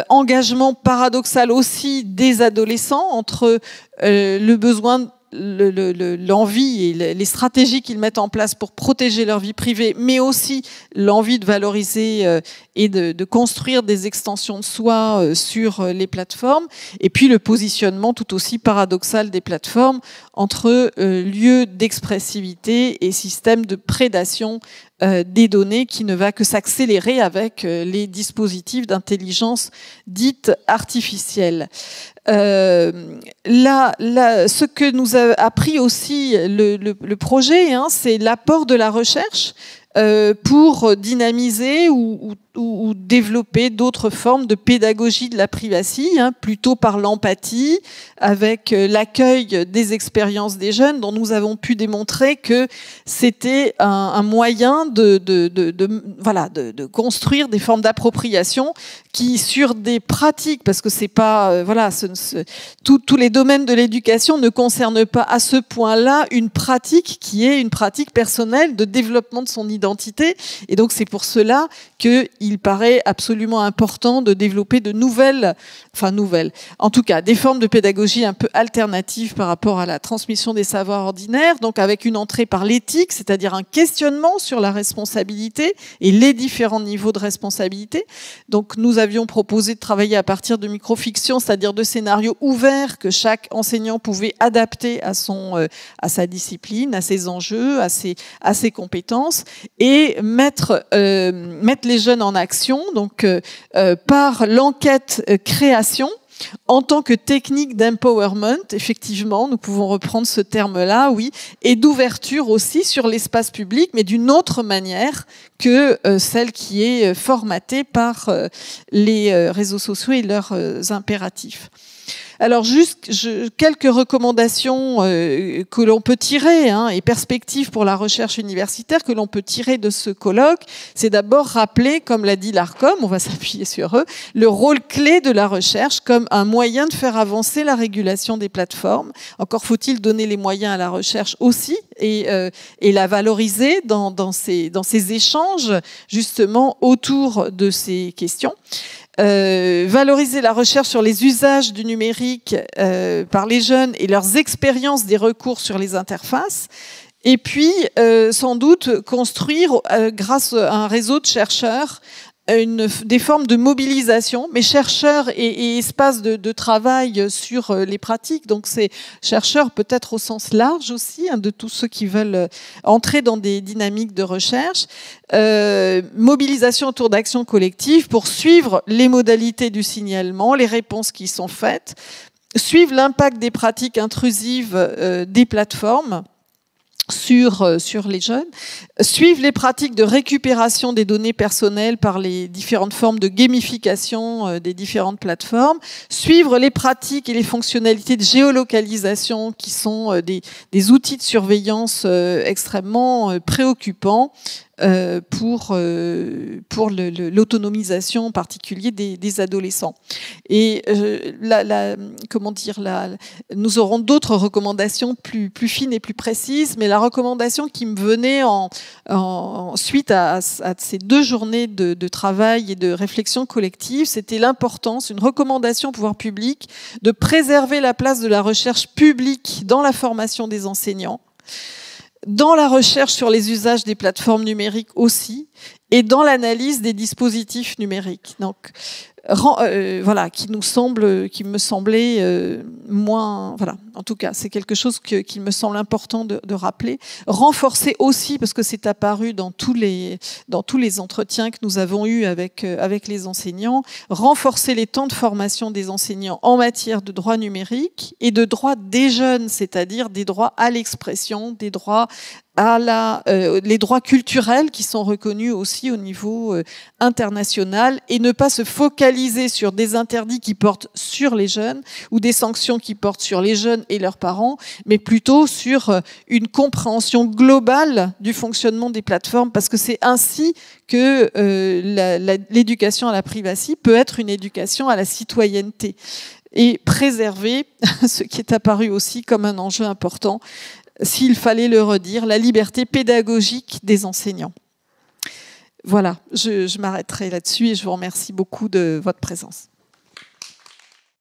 [SPEAKER 7] engagement paradoxal aussi des adolescents entre le besoin, l'envie et les stratégies qu'ils mettent en place pour protéger leur vie privée, mais aussi l'envie de valoriser et de construire des extensions de soi sur les plateformes, et puis le positionnement tout aussi paradoxal des plateformes entre lieux d'expressivité et système de prédation des données qui ne va que s'accélérer avec les dispositifs d'intelligence dite artificielle. Ce que nous a appris aussi le projet, c'est l'apport de la recherche pour dynamiser ou développer d'autres formes de pédagogie de la privacy, plutôt par l'empathie, avec l'accueil des expériences des jeunes, dont nous avons pu démontrer que c'était un moyen de construire des formes d'appropriation qui, sur des pratiques, parce que c'est pas tous les domaines de l'éducation ne concernent pas à ce point-là une pratique qui est une pratique personnelle de développement de son identité, et donc c'est pour cela qu'il paraît absolument important de développer de nouvelles, en tout cas des formes de pédagogie un peu alternatives par rapport à la transmission des savoirs ordinaires, donc avec une entrée par l'éthique, c'est-à-dire un questionnement sur la responsabilité et les différents niveaux de responsabilité. Donc nous avions proposé de travailler à partir de microfiction, c'est-à-dire de scénarios ouverts que chaque enseignant pouvait adapter à sa discipline, à ses enjeux, à ses compétences, et mettre les jeunes en action, donc par l'enquête-création, en tant que technique d'empowerment, effectivement, nous pouvons reprendre ce terme-là, oui, et d'ouverture aussi sur l'espace public, mais d'une autre manière que celle qui est formatée par les réseaux sociaux et leurs impératifs. Alors juste quelques recommandations que l'on peut tirer et perspectives pour la recherche universitaire que l'on peut tirer de ce colloque. C'est d'abord rappeler, comme l'a dit l'ARCOM, on va s'appuyer sur eux, le rôle clé de la recherche comme un moyen de faire avancer la régulation des plateformes. Encore faut-il donner les moyens à la recherche aussi et la valoriser dans ces échanges justement autour de ces questions. Valoriser la recherche sur les usages du numérique par les jeunes et leurs expériences des recours sur les interfaces. Et puis, sans doute, construire, grâce à un réseau de chercheurs, des formes de mobilisation, mais chercheurs et espaces de travail sur les pratiques. Donc c'est chercheurs peut-être au sens large aussi, de tous ceux qui veulent entrer dans des dynamiques de recherche. Mobilisation autour d'actions collectives pour suivre les modalités du signalement, les réponses qui sont faites, suivre l'impact des pratiques intrusives des plateformes sur les jeunes, suivre les pratiques de récupération des données personnelles par les différentes formes de gamification des différentes plateformes, suivre les pratiques et les fonctionnalités de géolocalisation qui sont des outils de surveillance extrêmement préoccupants pour l'autonomisation en particulier des adolescents. Et nous aurons d'autres recommandations plus fines et plus précises, mais la recommandation qui me venait suite à ces 2 journées de travail et de réflexion collective, c'était l'importance, une recommandation au pouvoir public, de préserver la place de la recherche publique dans la formation des enseignants, dans la recherche sur les usages des plateformes numériques aussi, et dans l'analyse des dispositifs numériques. Donc, qui me semblait moins, en tout cas, c'est quelque chose qu'il me semble important de rappeler. Renforcer aussi, parce que c'est apparu dans tous les entretiens que nous avons eus avec les enseignants, renforcer les temps de formation des enseignants en matière de droit numérique et de droits des jeunes, c'est-à-dire des droits à l'expression, des droits les droits culturels qui sont reconnus aussi au niveau international, et ne pas se focaliser sur des interdits qui portent sur les jeunes ou des sanctions qui portent sur les jeunes et leurs parents, mais plutôt sur une compréhension globale du fonctionnement des plateformes, parce que c'est ainsi que l'éducation à la privacy peut être une éducation à la citoyenneté, et préserver ce qui est apparu aussi comme un enjeu important, s'il fallait le redire, la liberté pédagogique des enseignants. Voilà, je m'arrêterai là-dessus et je vous remercie beaucoup de votre présence.